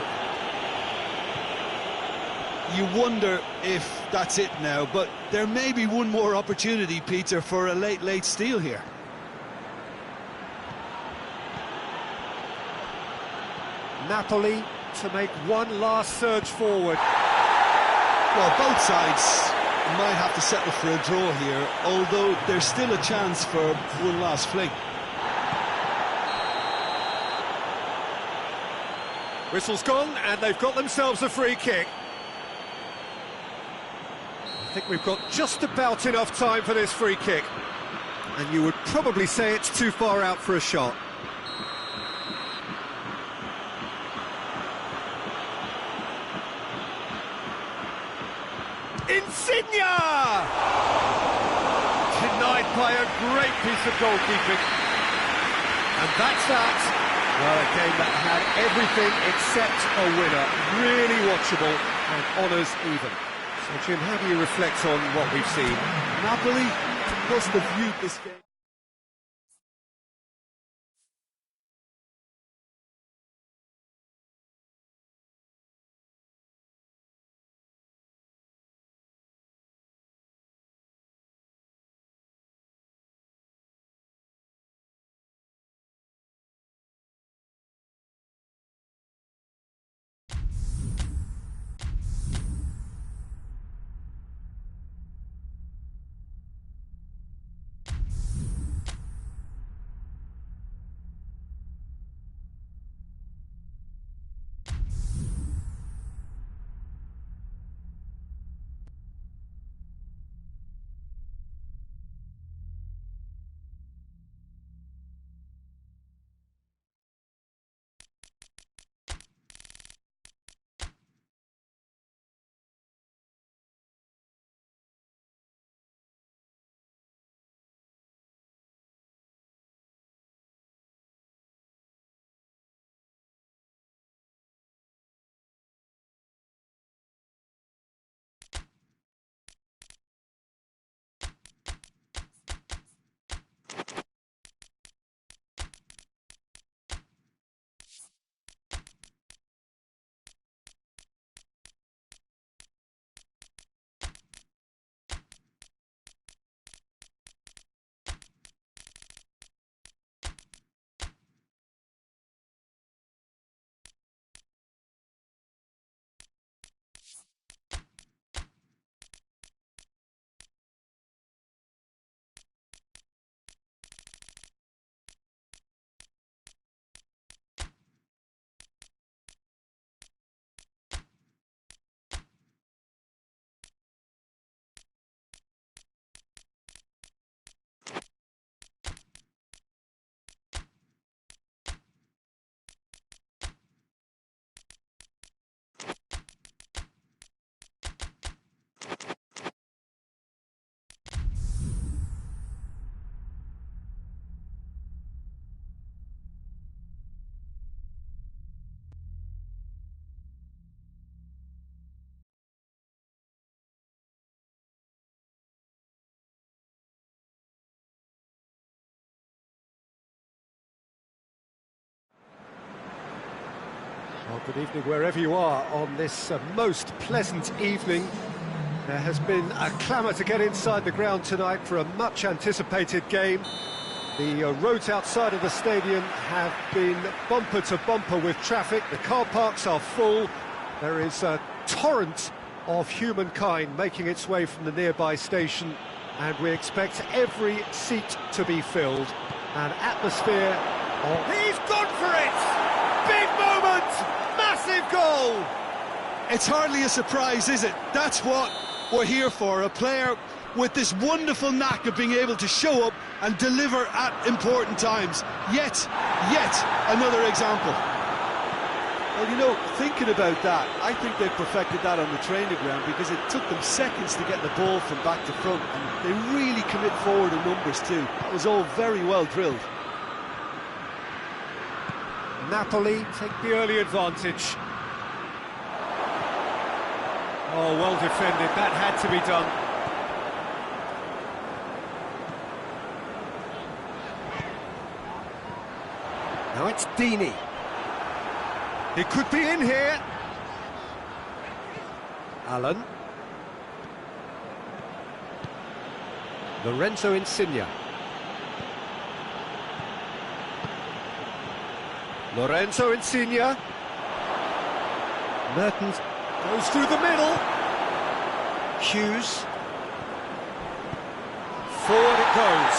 You wonder if that's it now, but there may be one more opportunity, Peter, for a late steal here. Napoli to make one last surge forward. Well, both sides might have to settle for a draw here, although there's still a chance for one last fling. Whistle's gone, and they've got themselves a free kick. I think we've got just about enough time for this free kick. And you would probably say it's too far out for a shot. Insigne! Denied by a great piece of goalkeeping. And that's that. Well, a game that had everything except a winner. Really watchable and honours even. So, Jim, how do you reflect on what we've seen? Napoli must have viewed this game. Well, good evening wherever you are on this most pleasant evening. There has been a clamour to get inside the ground tonight for a much-anticipated game. The roads outside of the stadium have been bumper to bumper with traffic. The car parks are full. There is a torrent of humankind making its way from the nearby station, and we expect every seat to be filled. An atmosphere of... He's gone for it! Big moment! Massive goal! It's hardly a surprise, is it? That's what we're here for, a player with this wonderful knack of being able to show up and deliver at important times. Yet another example. Well, you know, thinking about that, I think they've perfected that on the training ground because it took them seconds to get the ball from back to front, and they really commit forward in numbers too. That was all very well drilled. Napoli take the early advantage. Oh, well defended, that had to be done. Now it's Dini. He could be in here. Allen. Lorenzo Insigne. Lorenzo Insigne. Mertens goes through the middle. Hughes. Forward it goes.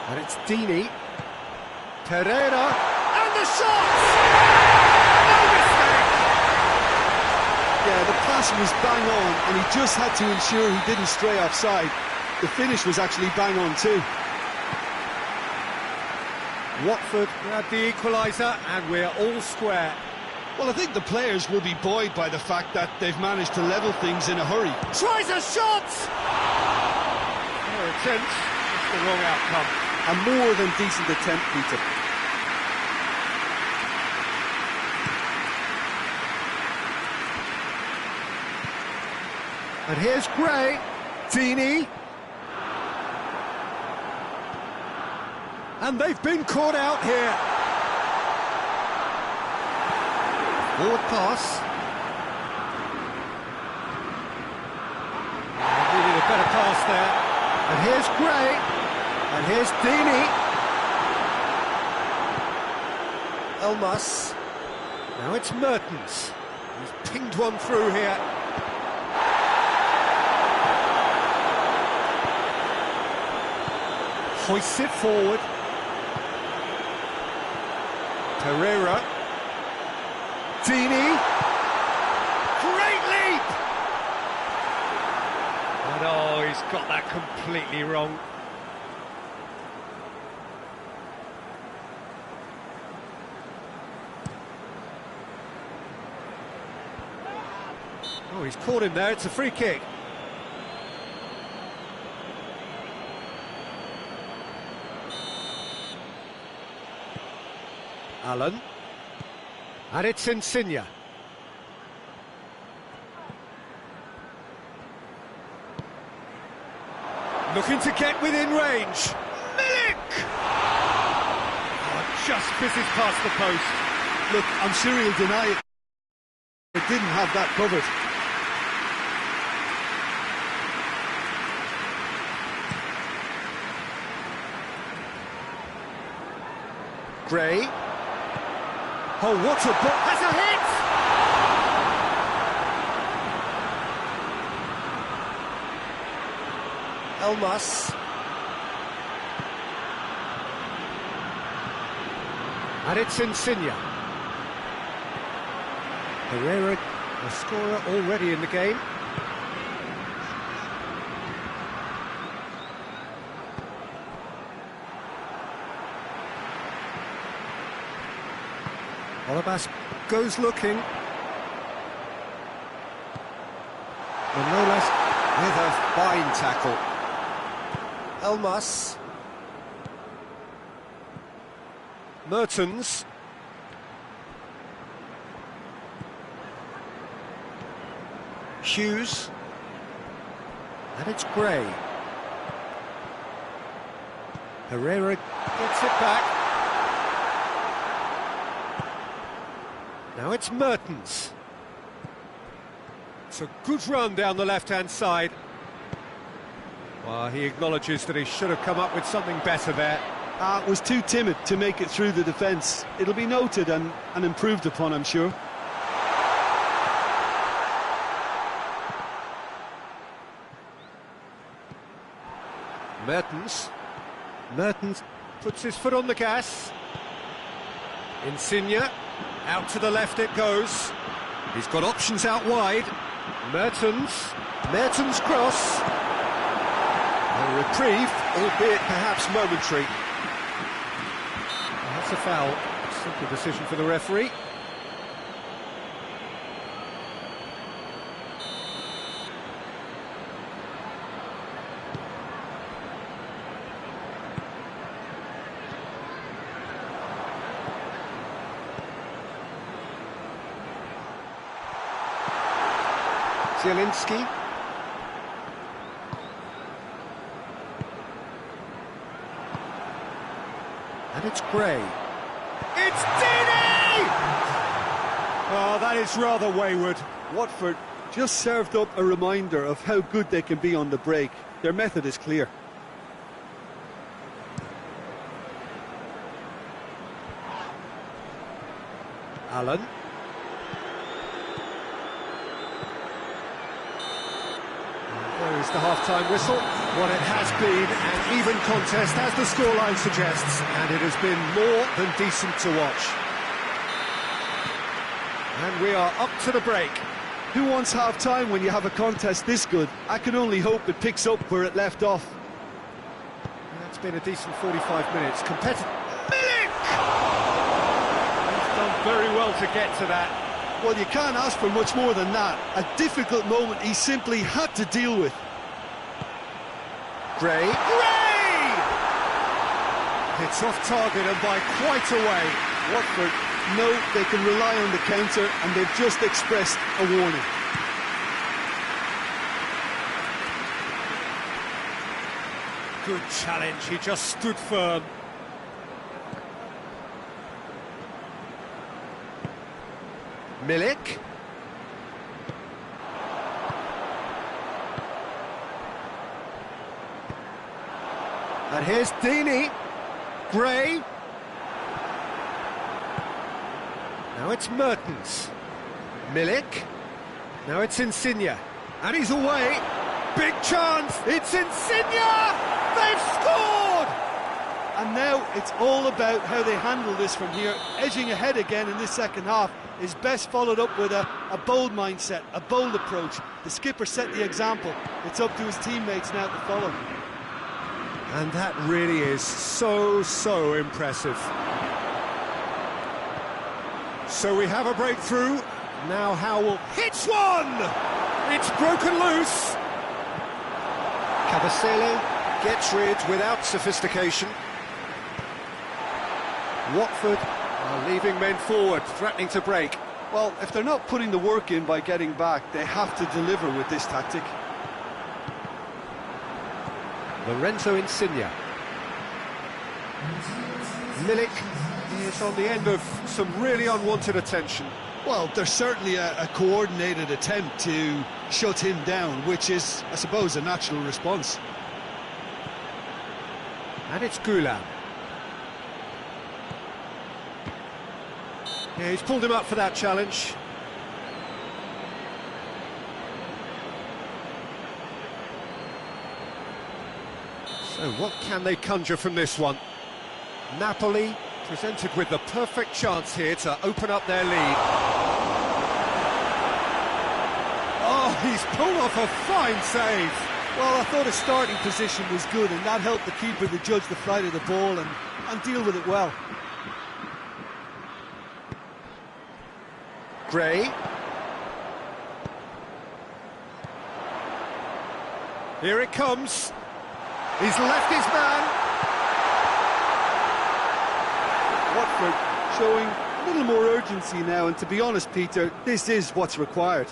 And it's Dini. Pereira, and the shot! No mistake! Yeah, the pass was bang on, and he just had to ensure he didn't stray offside. The finish was actually bang on too. Watford grab the equaliser, and we're all square. Well, I think the players will be buoyed by the fact that they've managed to level things in a hurry. Tries a shot! No attempt, just the wrong outcome. A more than decent attempt, Peter. And here's Gray, Dini. And they've been caught out here. Forward pass. Needed a better pass there. And here's Gray. And here's Dini. Elmas. Now it's Mertens. He's pinged one through here. Hoists it forward. Pereira. Dini. Great leap! And oh, he's got that completely wrong. Oh, he's caught him there, it's a free kick. Allen. And it's Insigne. Looking to get within range. Milik! Oh, just fizzes past the post. Look, I'm sure he'll deny it. It didn't have that covered. Gray. Oh, what a ball! Has a hit! Elmas. And it's Insigne. Pereira, a scorer already in the game. Olabas goes looking. Manolas with a fine tackle. Elmas. Mertens. Hughes. And it's Gray. Pereira gets it back. Now it's Mertens. It's a good run down the left-hand side. Well, he acknowledges that he should have come up with something better there. Was too timid to make it through the defence. It'll be noted and improved upon, I'm sure. Mertens puts his foot on the gas. Insigne, out to the left it goes. He's got options out wide. Mertens cross. A reprieve, albeit perhaps momentary. That's a foul. Simple decision for the referee. Zielinski. And it's Gray. It's Dini! Oh, that is rather wayward. Watford just served up a reminder of how good they can be on the break. Their method is clear. Allen. There is the half-time whistle. What it has been an even contest, as the scoreline suggests, and it has been more than decent to watch. And we are up to the break. Who wants half-time when you have a contest this good? I can only hope it picks up where it left off. That's been a decent 45 minutes. Competitive. Milik! He's done very well to get to that. Well, you can't ask for much more than that. A difficult moment he simply had to deal with. Gray! It's off target and by quite a way. Watford know they can rely on the counter, and they've just expressed a warning. Good challenge, he just stood firm. Milik. And here's Dini. Gray. Now it's Mertens. Milik. Now it's Insigne. And he's away. Big chance. It's Insigne. They've scored. And now it's all about how they handle this from here. Edging ahead again in this second half is best followed up with a bold mindset, a bold approach. The skipper set the example. It's up to his teammates now to follow. And that really is so impressive. So we have a breakthrough. Now Hoang hits one! It's broken loose. Cabasele gets rid without sophistication. Watford are leaving men forward, threatening to break. Well, if they're not putting the work in by getting back, they have to deliver with this tactic. Lorenzo Insigne. Milik is on the end of some really unwanted attention. Well, there's certainly a coordinated attempt to shut him down, which is, I suppose, a natural response. And it's Gulam. Yeah, he's pulled him up for that challenge. So what can they conjure from this one? Napoli presented with the perfect chance here to open up their lead. Oh, he's pulled off a fine save. Well, I thought his starting position was good, and that helped the keeper to judge the flight of the ball and deal with it well. Gray. Here it comes. He's left his man. Watford showing a little more urgency now, and to be honest, Peter, this is what's required.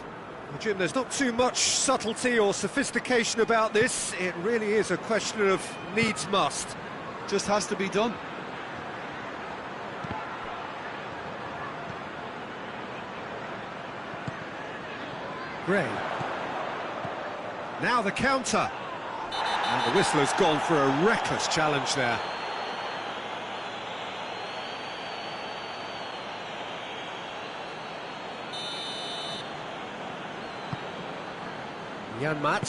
Well, Jim, there's not too much subtlety or sophistication about this. It really is a question of needs must. Just has to be done. Gray. Now the counter. And the whistler's gone for a reckless challenge there. Janmaat.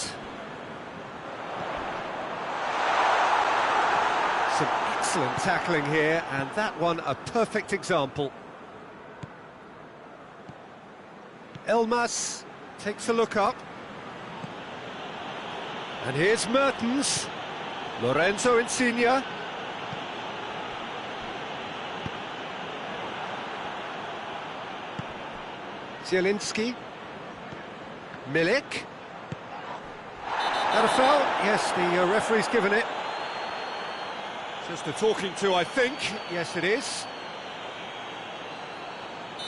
Some excellent tackling here, and that one a perfect example. Elmas takes a look up. And here's Mertens. Lorenzo Insigne. Zielinski. Milik. That a foul? Yes, the referee's given it. Just a talking to, I think. Yes, it is.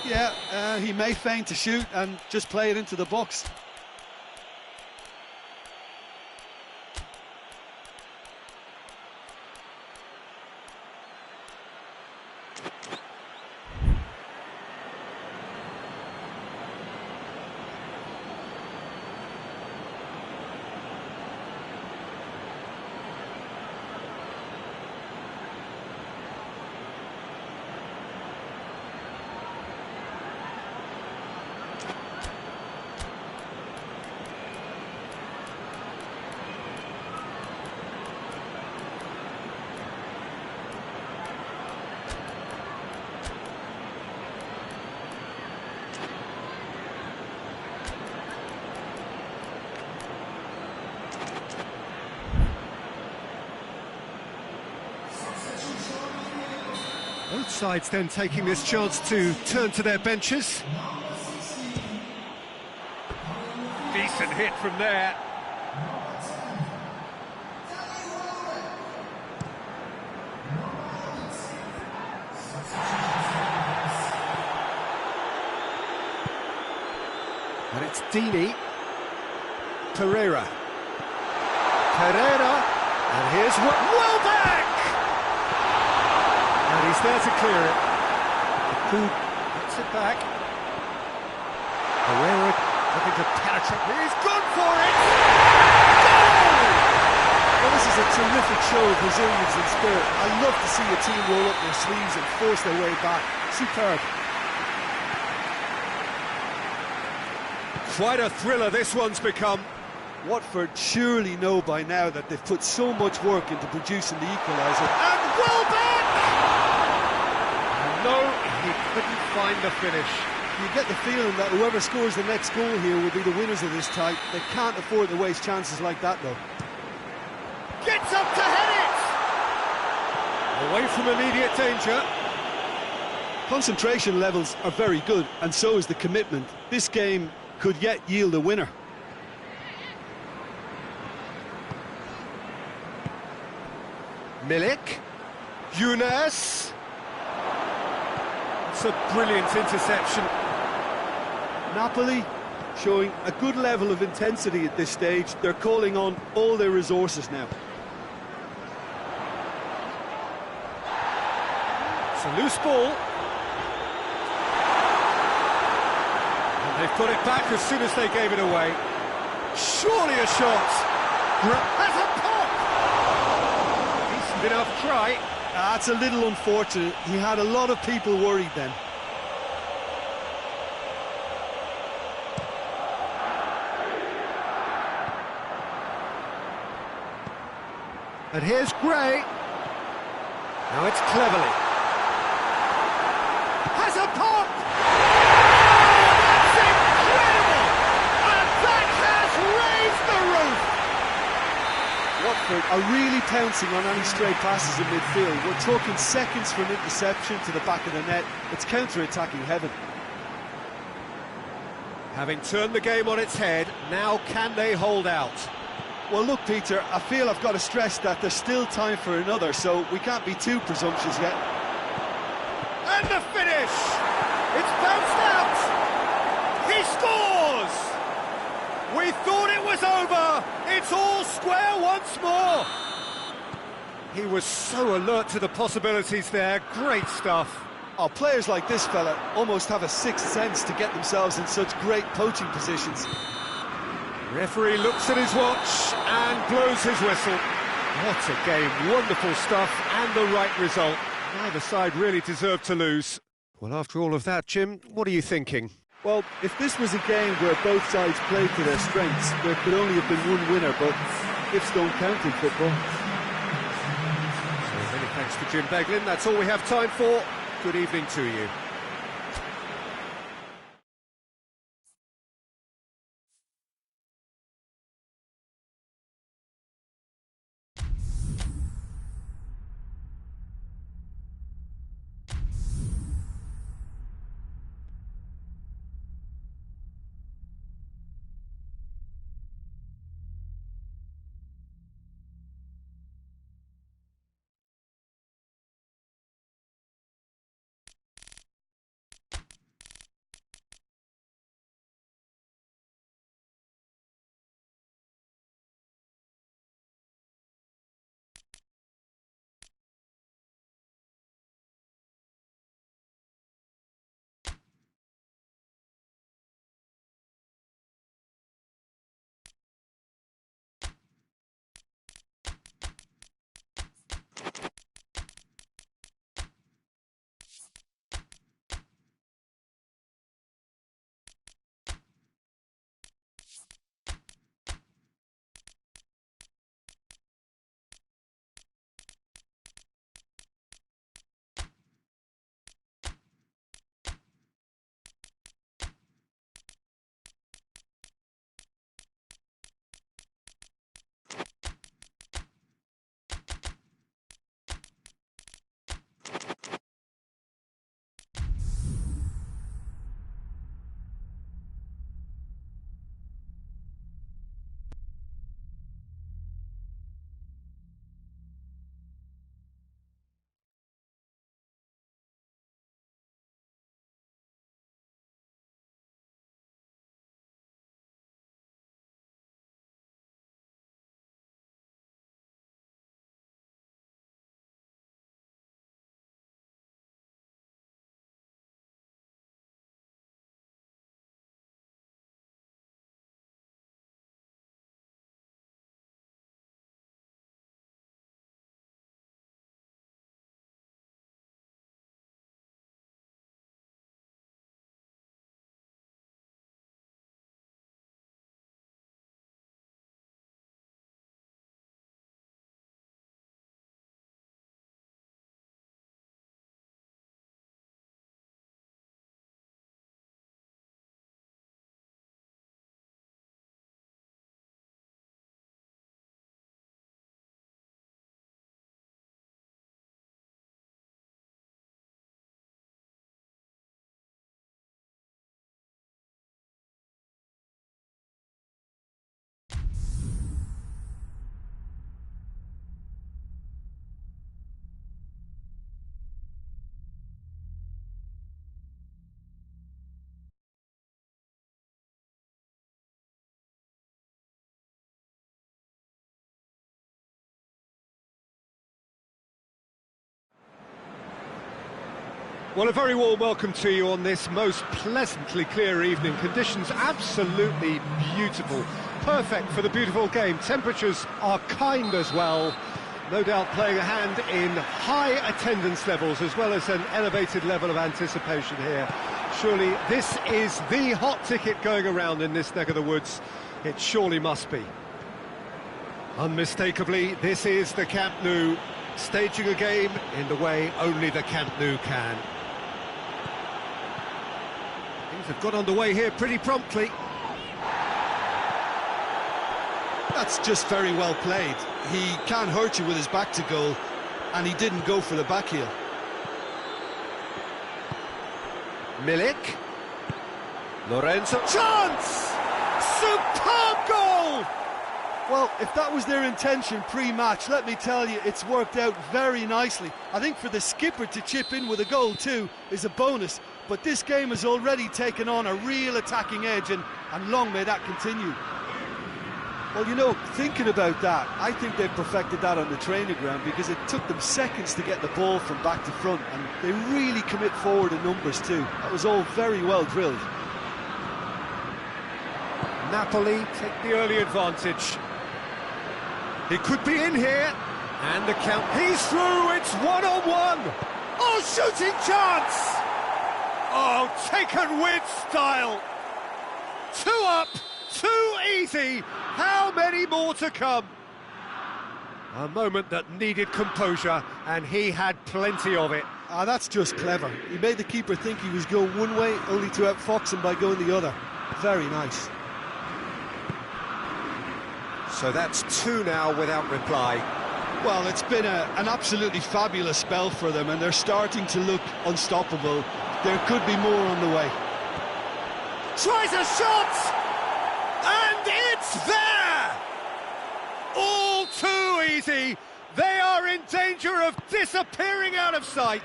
Yeah, he may feign to shoot and just play it into the box. Both sides then taking this chance to turn to their benches. Decent hit from there. And it's Dini. Pereira. And here's Welbeck! And he's there to clear it. Who gets it back? Pereira looking to penetrate. He's gone for it! Goal! Well, this is a terrific show of resilience and spirit. I love to see a team roll up their sleeves and force their way back. Superb. Quite a thriller this one's become. Watford surely know by now that they've put so much work into producing the equaliser. And Welbeck! No, he couldn't find the finish. You get the feeling that whoever scores the next goal here will be the winners of this tie. They can't afford to waste chances like that, though. Gets up to head it! Away from immediate danger. Concentration levels are very good, and so is the commitment. This game could yet yield a winner. Milik. Younes. It's a brilliant interception. Napoli showing a good level of intensity at this stage. They're calling on all their resources now. It's a loose ball. And they've got it back as soon as they gave it away. Surely a shot. That's a pop! Decent enough try. That's a little unfortunate. He had a lot of people worried then. And here's Gray. Now it's Cleverly. Has a pop! Oh, that's incredible! And that has raised the roof! Watford are really pouncing on any stray passes in midfield. We're talking seconds from interception to the back of the net. It's counter-attacking heaven. Having turned the game on its head, now can they hold out? Well, look, Peter, I feel I've got to stress that there's still time for another, so we can't be too presumptuous yet. And the finish! It's bounced out! He scores! We thought it was over! It's all square once more! He was so alert to the possibilities there. Great stuff. Oh, players like this fella almost have a sixth sense to get themselves in such great poaching positions. Referee looks at his watch and blows his whistle. What a game, wonderful stuff, and the right result. Neither side really deserved to lose. Well, after all of that, Jim, what are you thinking? Well, if this was a game where both sides played to their strengths, there could only have been one winner, but ifs don't count in football. So many thanks to Jim Beglin. That's all we have time for. Good evening to you. Well, a very warm welcome to you on this most pleasantly clear evening. Conditions absolutely beautiful. Perfect for the beautiful game. Temperatures are kind as well. No doubt playing a hand in high attendance levels as well as an elevated level of anticipation here. Surely this is the hot ticket going around in this neck of the woods. It surely must be. Unmistakably, this is the Camp Nou, staging a game in the way only the Camp Nou can. Things have got underway here pretty promptly. That's just very well played. He can't hurt you with his back to goal, and he didn't go for the back heel. Milik. Lorenzo. Chance! Superb goal! Well, if that was their intention pre-match, let me tell you, it's worked out very nicely. I think for the skipper to chip in with a goal too is a bonus, but this game has already taken on a real attacking edge, and long may that continue. Well, thinking about that, I think they've perfected that on the training ground because it took them seconds to get the ball from back to front, and they really commit forward in numbers too. That was all very well drilled. Napoli take the early advantage. He could be in here, and the count. He's through, it's one-on-one. Oh, shooting chance! Oh, taken with style. 2 up, 2 easy. How many more to come? A moment that needed composure, and he had plenty of it. That's just clever. He made the keeper think he was going one way, only to outfox him by going the other. Very nice. So that's 2 now without reply. Well, it's been an absolutely fabulous spell for them, and they're starting to look unstoppable. There could be more on the way. Tries a shot! And it's there! All too easy. They are in danger of disappearing out of sight.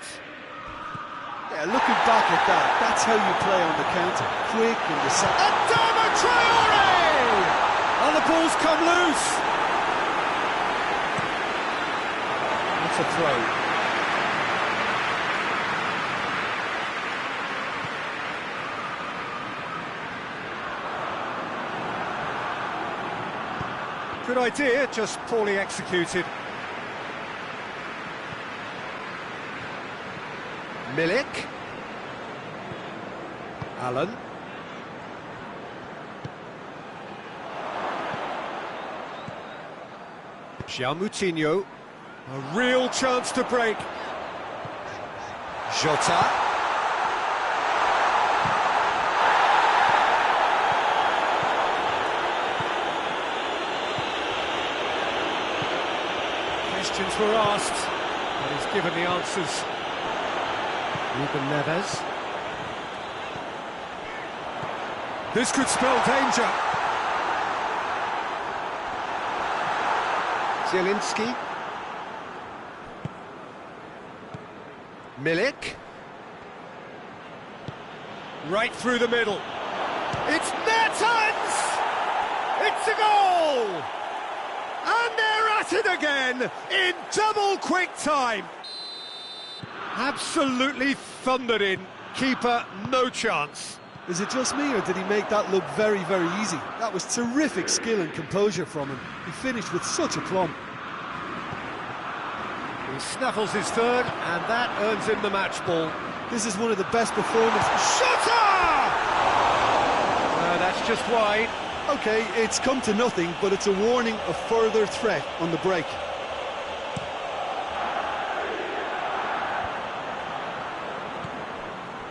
Yeah, looking back at that, that's how you play on the counter. Quick and decisive. Adama Traore! And the ball's come loose. That's a throw. Good idea, just poorly executed. Milik. Allen. Moutinho, a real chance to break. Jota. Questions were asked, but he's given the answers. Ruben Neves. This could spell danger. Zielinski. Milik. Right through the middle. It's Mertens! It's a goal! And they're at it again in double quick time. Absolutely thundered in. Keeper, no chance. Is it just me, or did he make that look very, very easy? That was terrific skill and composure from him. He finished with such aplomb. He snaffles his third, and that earns him the match ball. This is one of the best performances. Shooter! That's just wide. OK, it's come to nothing, but it's a warning of further threat on the break.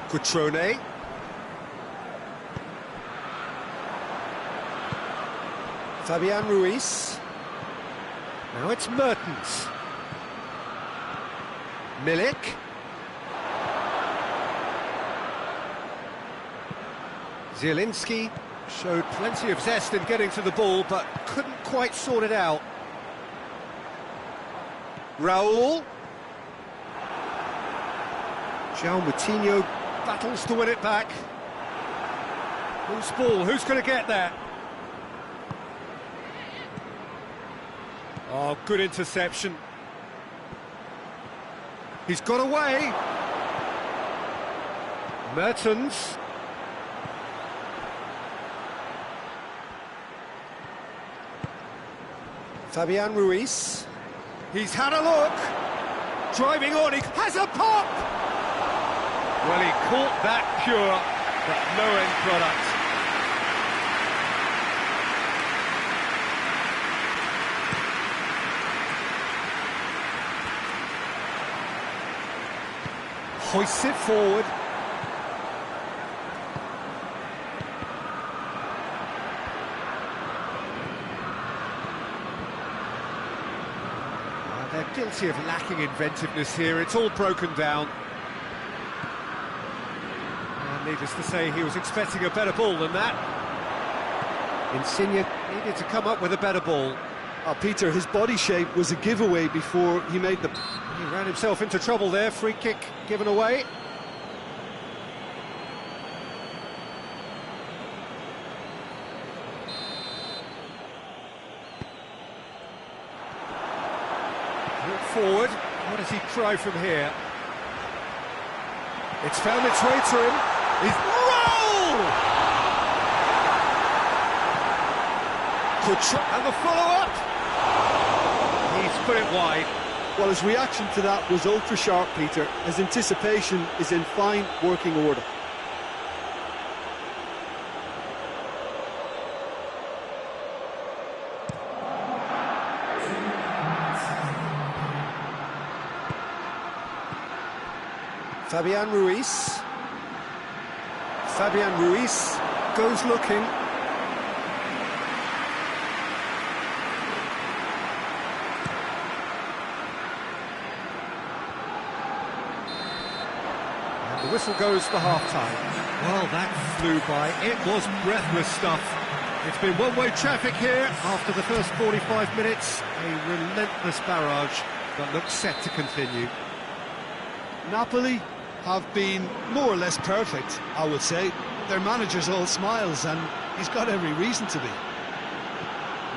Cutrone. Fabian Ruiz. Now it's Mertens. Milik. Zielinski showed plenty of zest in getting to the ball, but couldn't quite sort it out. Raul. João Moutinho battles to win it back. Whose ball? Who's going to get there? Oh, good interception. He's got away. Mertens. Fabian Ruiz. He's had a look. Driving on, he has a pop! Well, he caught that pure, but no end product. Hoists it forward. They're guilty of lacking inventiveness here. It's all broken down. And needless to say, he was expecting a better ball than that. Insigne needed to come up with a better ball. Oh, Peter, his body shape was a giveaway before he made the... He ran himself into trouble there. Free kick given away. forward. What does he try from here? It's found its way to him. He's roll! And the follow-up. He's put it wide. Well, his reaction to that was ultra-sharp, Peter. His anticipation is in fine working order. Fabian Ruiz goes looking. And the whistle goes for half-time. Well, that flew by. It was breathless stuff. It's been one-way traffic here after the first 45 minutes. A relentless barrage that looks set to continue. Napoli have been more or less perfect, I would say. Their manager's all smiles, and he's got every reason to be.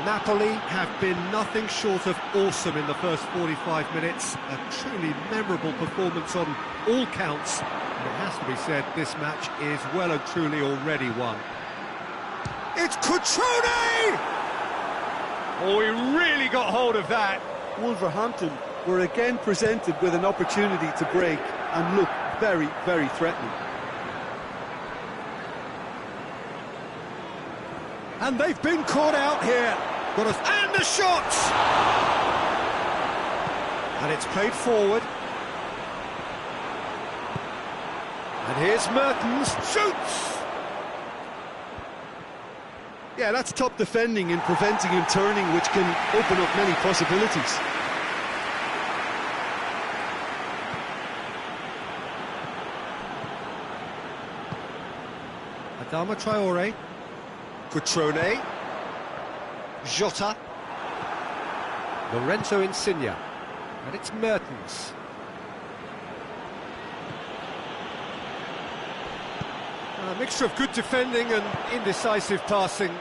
Napoli have been nothing short of awesome in the first 45 minutes. A truly memorable performance on all counts. And it has to be said, this match is well and truly already won. It's Cutrone! Oh, he really got hold of that. Wolverhampton were again presented with an opportunity to break and look very, very threatening. And they've been caught out here. And the shot! And it's played forward. And here's Mertens, shoots! Yeah, that's top defending and preventing him turning, which can open up many possibilities. Adama Traore, Cutrone, Jota, Lorenzo Insigne, and it's Mertens. A mixture of good defending and indecisive passing.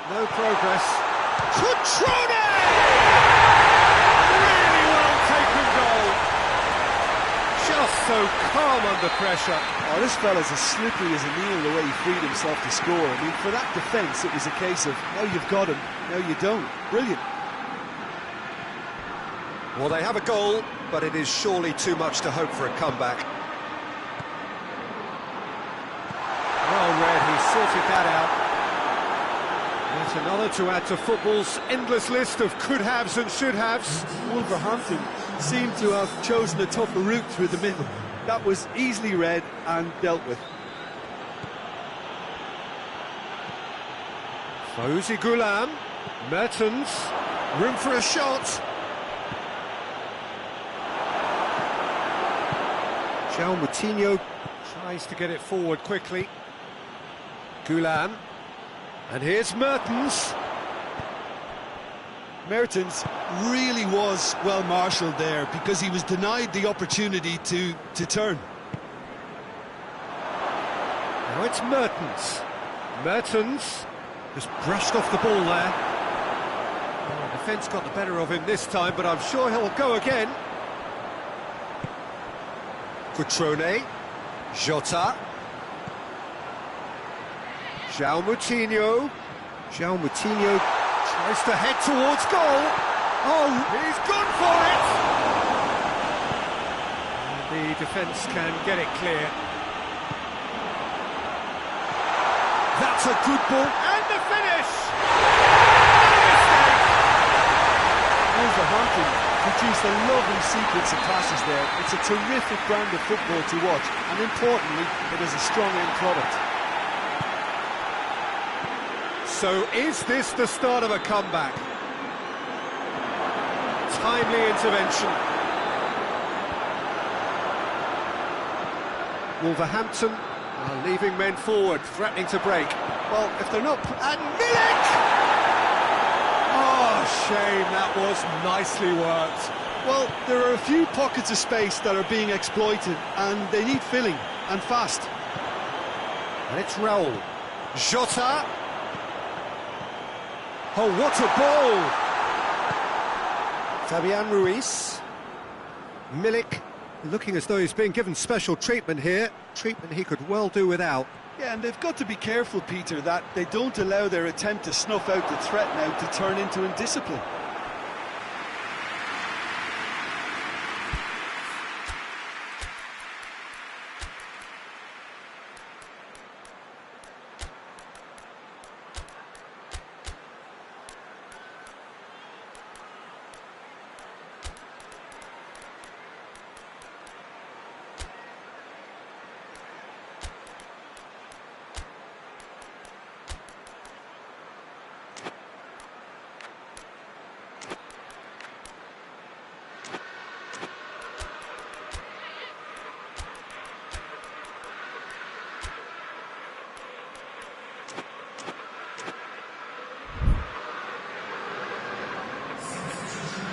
No progress. Cutrone! Really well taken goal. Just so calm under pressure. Oh, this fella's as slippery as a needle the way he freed himself to score. I mean, for that defence, it was a case of, now you've got him, now you don't. Brilliant. Well, they have a goal, but it is surely too much to hope for a comeback. Well read, he sorted that out. There's another to add to football's endless list of could-haves and should-haves. Wolverhampton seemed to have chosen a tougher route through the middle. That was easily read and dealt with. Fauzi Ghulam, Mertens, room for a shot. João Moutinho tries to get it forward quickly. Ghulam, and here's Mertens. Mertens really was well marshalled there because he was denied the opportunity to turn. Now it's Mertens. Mertens just brushed off the ball there. Well, the defence got the better of him this time, but I'm sure he'll go again. Cutrone, Jota, João Moutinho. João Moutinho tries to head towards goal. Oh, he's gone for it! And the defence can get it clear. That's a good ball, and the finish! Wolverhampton produced a lovely sequence of passes there. It's a terrific brand of football to watch, and importantly, it is a strong end product. So is this the start of a comeback? Timely intervention. Wolverhampton are leaving men forward, threatening to break. Well, if they're not... And Milik! Oh, shame, that was nicely worked. Well, there are a few pockets of space that are being exploited, and they need filling, and fast. And it's Raul. Jota. Oh, what a ball! Fabian Ruiz. Milik, looking as though he's being given special treatment here. Treatment he could well do without. Yeah, and they've got to be careful, Peter, that they don't allow their attempt to snuff out the threat now to turn into indiscipline.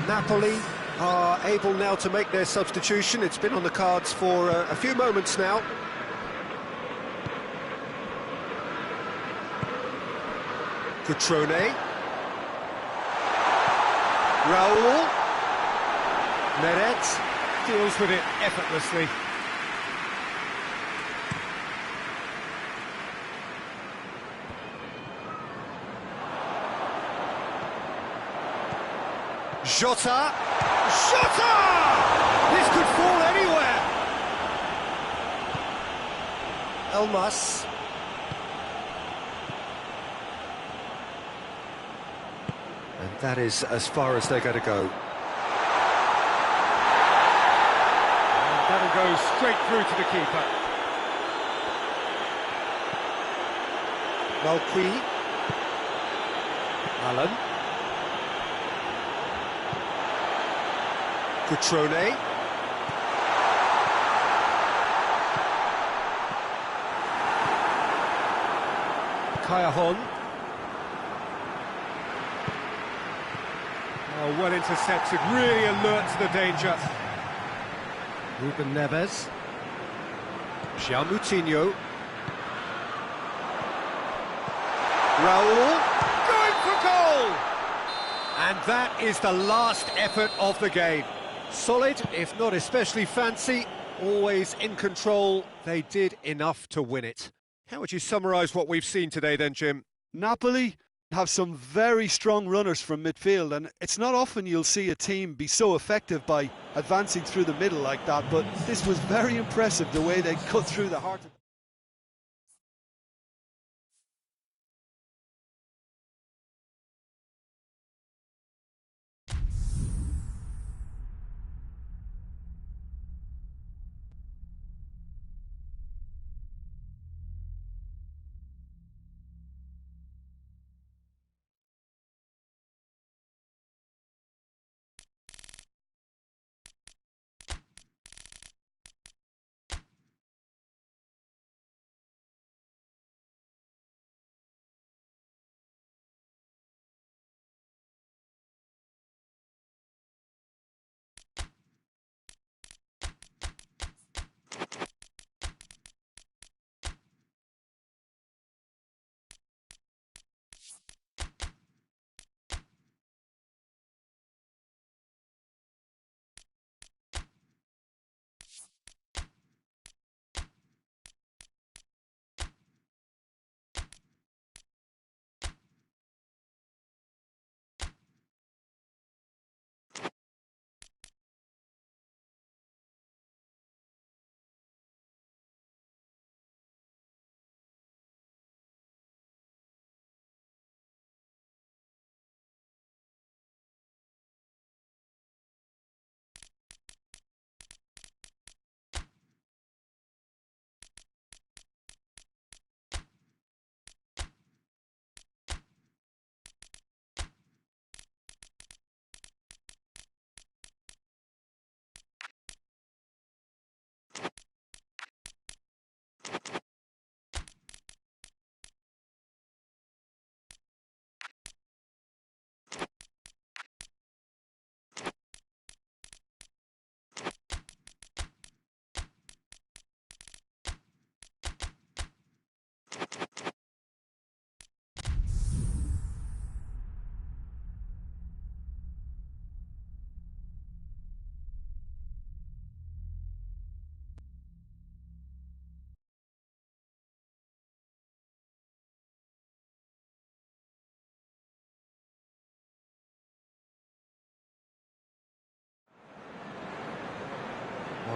Napoli are able now to make their substitution. It's been on the cards for a few moments now. Cutrone. Raul. Meret deals with it effortlessly. Jota! Jota! This could fall anywhere! Elmas. And that is as far as they're going to go. And that'll go straight through to the keeper. Malqui. Allen. Cutrone. Hoang. Oh, well intercepted, really alert to the danger. Ruben Neves. João Moutinho. Raul. Going for goal! And that is the last effort of the game. Solid, if not especially fancy, always in control. They did enough to win it. How would you summarise what we've seen today then, Jim? Napoli have some very strong runners from midfield, and it's not often you'll see a team be so effective by advancing through the middle like that, but this was very impressive, the way they cut through the heart of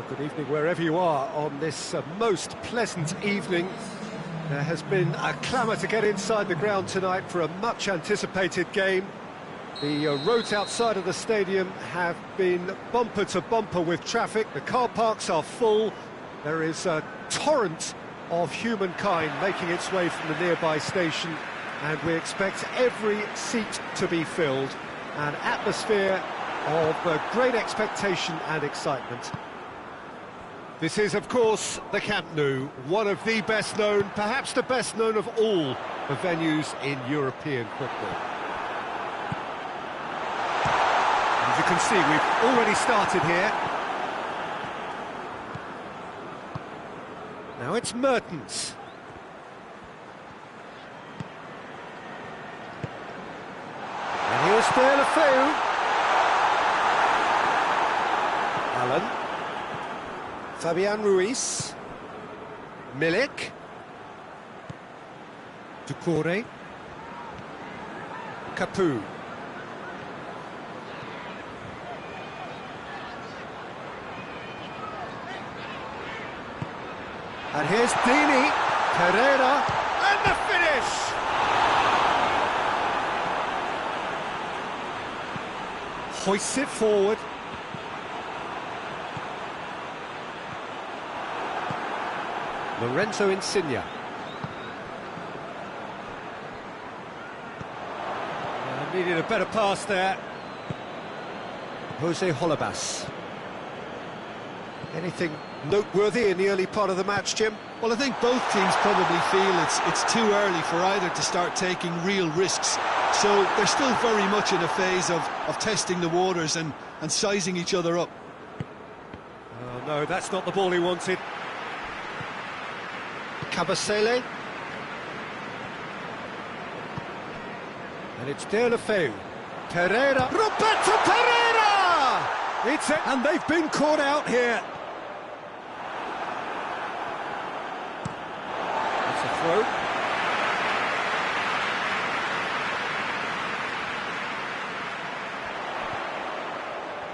Well, good evening wherever you are on this most pleasant evening. There has been a clamour to get inside the ground tonight for a much anticipated game. The roads outside of the stadium have been bumper to bumper with traffic. The car parks are full. There is a torrent of humankind making its way from the nearby station, and we expect every seat to be filled. An atmosphere of great expectation and excitement. This is, of course, the Camp Nou, one of the best known, perhaps the best known of all the venues in European football. As you can see, we've already started here. Now it's Mertens. And here's Deulofeu. Allen. Fabian Ruiz. Milik. Doucouré. Capoue. And here's Dini, Pereira, and the finish! Hoists it forward. Lorenzo Insigne. Needed a better pass there. Jose Holebas. Anything noteworthy in the early part of the match, Jim? Well, I think both teams probably feel it's too early for either to start taking real risks. So they're still very much in a phase of testing the waters and sizing each other up. Oh no, that's not the ball he wanted. Cabasele. And it's Deulofeu. Pereira. Roberto Pereira! It's it, and they've been caught out here. That's a throw.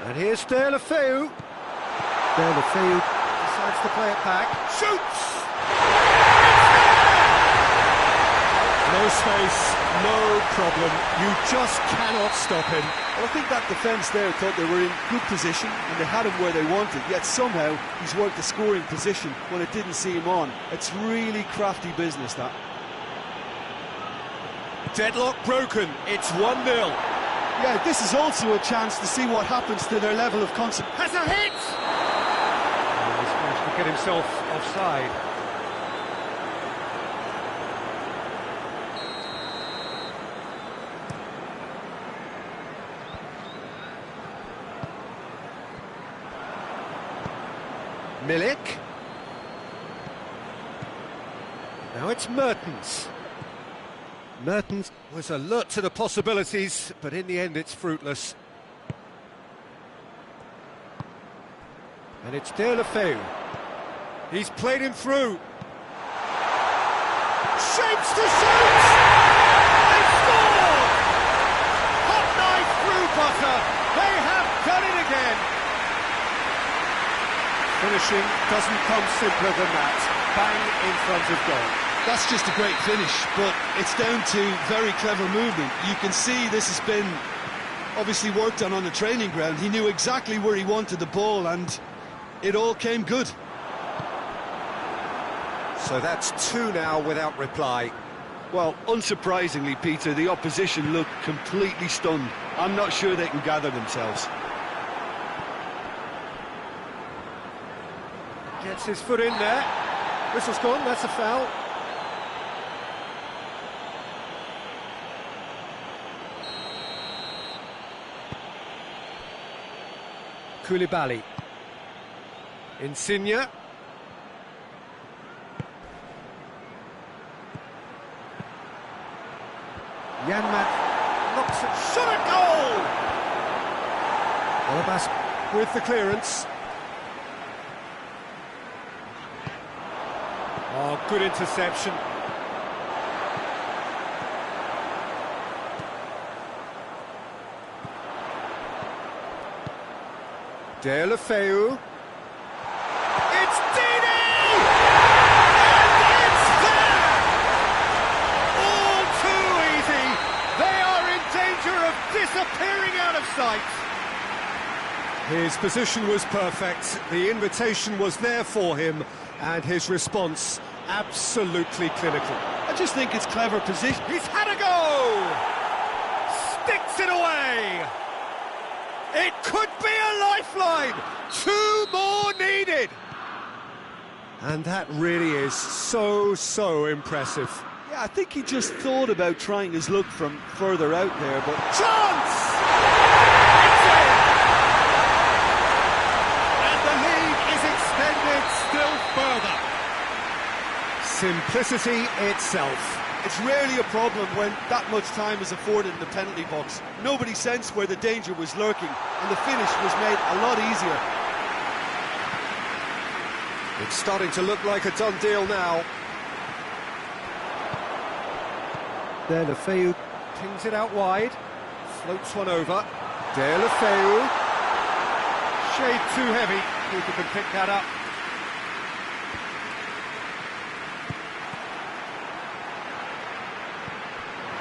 And here's Deulofeu. Deulofeu decides to play it back. Shoots! No space, no problem. You just cannot stop him. Well, I think that defence there thought they were in good position and they had him where they wanted, yet somehow he's worked the scoring position when it didn't see him on. It's really crafty business, that. Deadlock broken, it's 1-0. Yeah, this is also a chance to see what happens to their level of concentration. Has a hit! Oh, he's managed to get himself offside. Milik. Now it's Mertens. Mertens was alert to the possibilities, but in the end it's fruitless. And it's Deulofeu. He's played him through. Shapes to shoot! They scored! Hot knife through butter. They have done it again. Finishing doesn't come simpler than that. Bang in front of goal. That's just a great finish, but it's down to very clever movement. You can see this has been obviously worked on the training ground. He knew exactly where he wanted the ball and it all came good. So that's 2 now without reply. Well, unsurprisingly, Peter, the opposition look completely stunned. I'm not sure they can gather themselves. Gets his foot in there. Whistle's gone, that's a foul. Koulibaly. Insigne. Janmat knocks it, shot at goal! Holebas with the clearance. Oh, good interception. Deulofeu. His position was perfect, the invitation was there for him, and his response absolutely clinical. I just think it's clever position. He's had a go! Sticks it away! It could be a lifeline! 2 more needed! And that really is so impressive. Yeah, I think he just thought about trying his luck from further out there, but... Chance! It's in! And the lead is extended still further. Simplicity itself. It's rarely a problem when that much time is afforded in the penalty box. Nobody sensed where the danger was lurking, and the finish was made a lot easier. It's starting to look like a done deal now. Deulofeu pings it out wide, floats one over. Deulofeu, shade too heavy. Keeper can pick that up.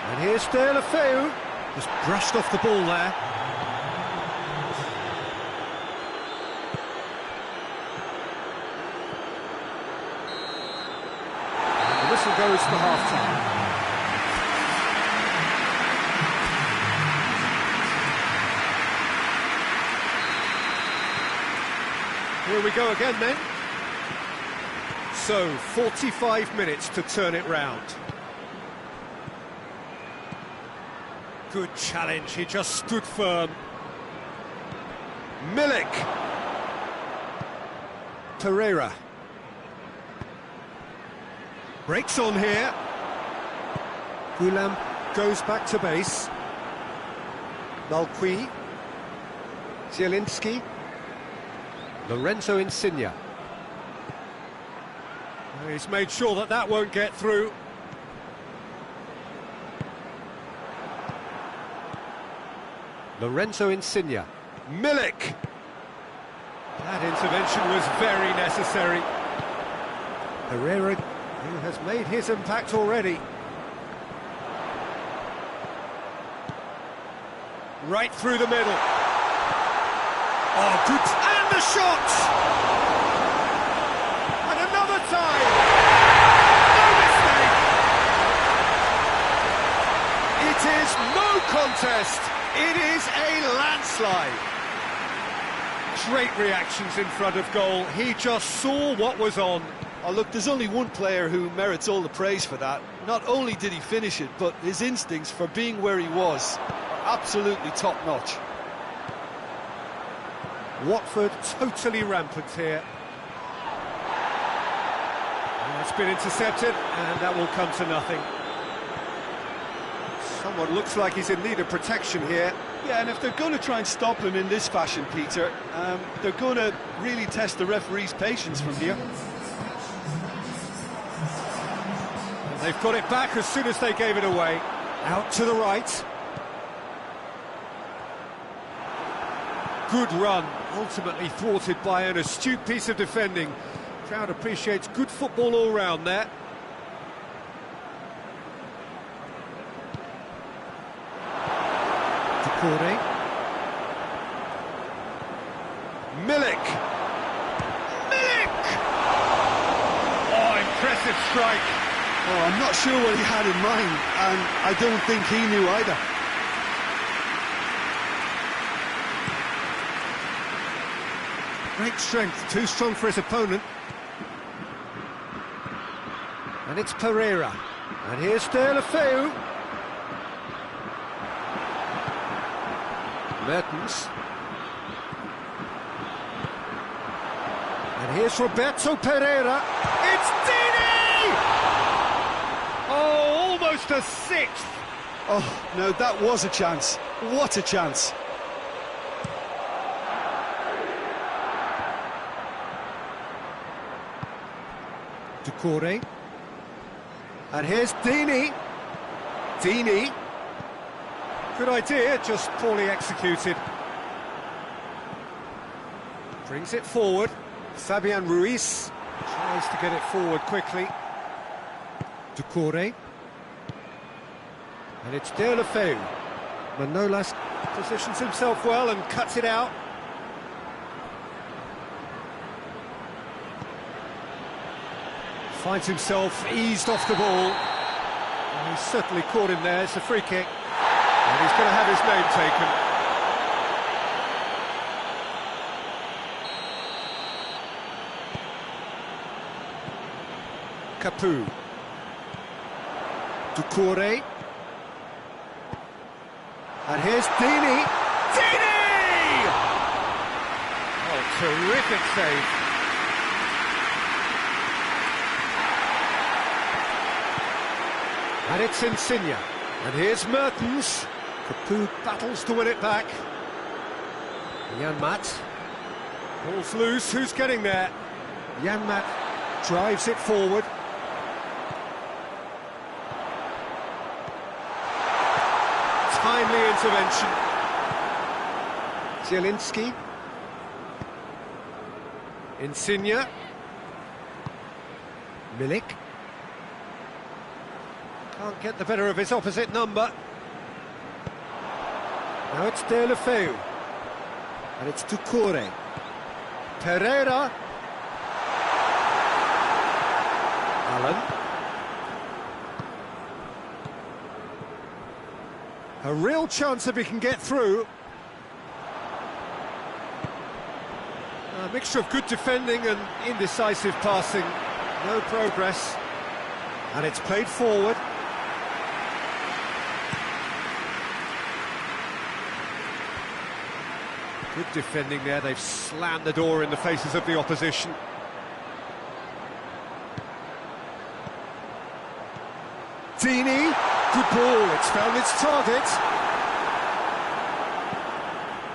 And here's Deulofeu, just brushed off the ball there. And the whistle goes for half-time. Here we go again then. So, 45 minutes to turn it round. Good challenge, he just stood firm. Milik. Pereira. Breaks on here. Hoang goes back to base. Malqui. Zielinski. Lorenzo Insigne. He's made sure that that won't get through. Lorenzo Insigne. Milik! That intervention was very necessary. Pereira, who has made his impact already. Right through the middle. Oh, good. And the shot! And another time! No mistake! It is no contest! It is a landslide! Great reactions in front of goal. He just saw what was on. Oh, look, there's only one player who merits all the praise for that. Not only did he finish it, but his instincts for being where he was are absolutely top-notch. Watford totally rampant here. And it's been intercepted, and that will come to nothing. Someone looks like he's in need of protection here. Yeah, and if they're going to try and stop him in this fashion, Peter, they're going to really test the referee's patience from here. And they've got it back as soon as they gave it away. Out to the right. Good run, ultimately thwarted by an astute piece of defending. Crowd appreciates good football all round there. Decore. Milik! Milik! Oh, impressive strike. Oh, I'm not sure what he had in mind, and I don't think he knew either. Great strength, too strong for his opponent. And it's Pereira. And here's Deulofeu. Mertens. And here's Roberto Pereira. It's Dini! Oh, almost a sixth. Oh, no, that was a chance. What a chance. Decore. And here's Dini. Dini. Good idea, just poorly executed. Brings it forward. Fabian Ruiz tries to get it forward quickly. Decore. And it's Deulofeu. Manolas positions himself well and cuts it out. Finds himself eased off the ball. And he's certainly caught him there. It's a free kick. And he's going to have his name taken. Capu. Doucouré. And here's Dini. Dini! Oh, terrific save. And it's Insigne. And here's Mertens. Capu battles to win it back. Janmaat. Ball's loose. Who's getting there? Janmaat drives it forward. Timely intervention. Zielinski. Insigne. Milik. Can't get the better of his opposite number. Now it's Deulofeu. And it's Doucouré. Pereira. Allen. A real chance if he can get through. A mixture of good defending and indecisive passing. No progress. And it's played forward. Good defending there. They've slammed the door in the faces of the opposition. Dini. Good ball, it's found its target.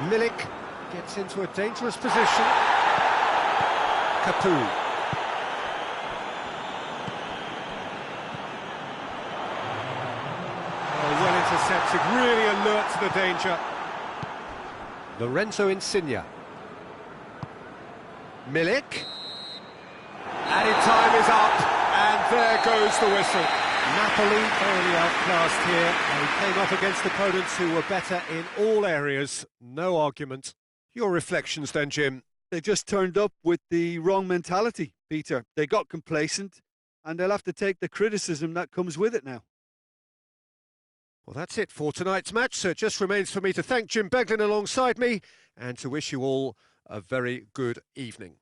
Milik gets into a dangerous position. Capu. Oh, well intercepted, really alert to the danger. Lorenzo Insigne. Milik. Added time is up, and there goes the whistle. Napoli thoroughly outclassed here. They came up against opponents who were better in all areas. No argument. Your reflections then, Jim? They just turned up with the wrong mentality, Peter. They got complacent, and they'll have to take the criticism that comes with it now. Well, that's it for tonight's match, so it just remains for me to thank Jim Beglin alongside me and to wish you all a very good evening.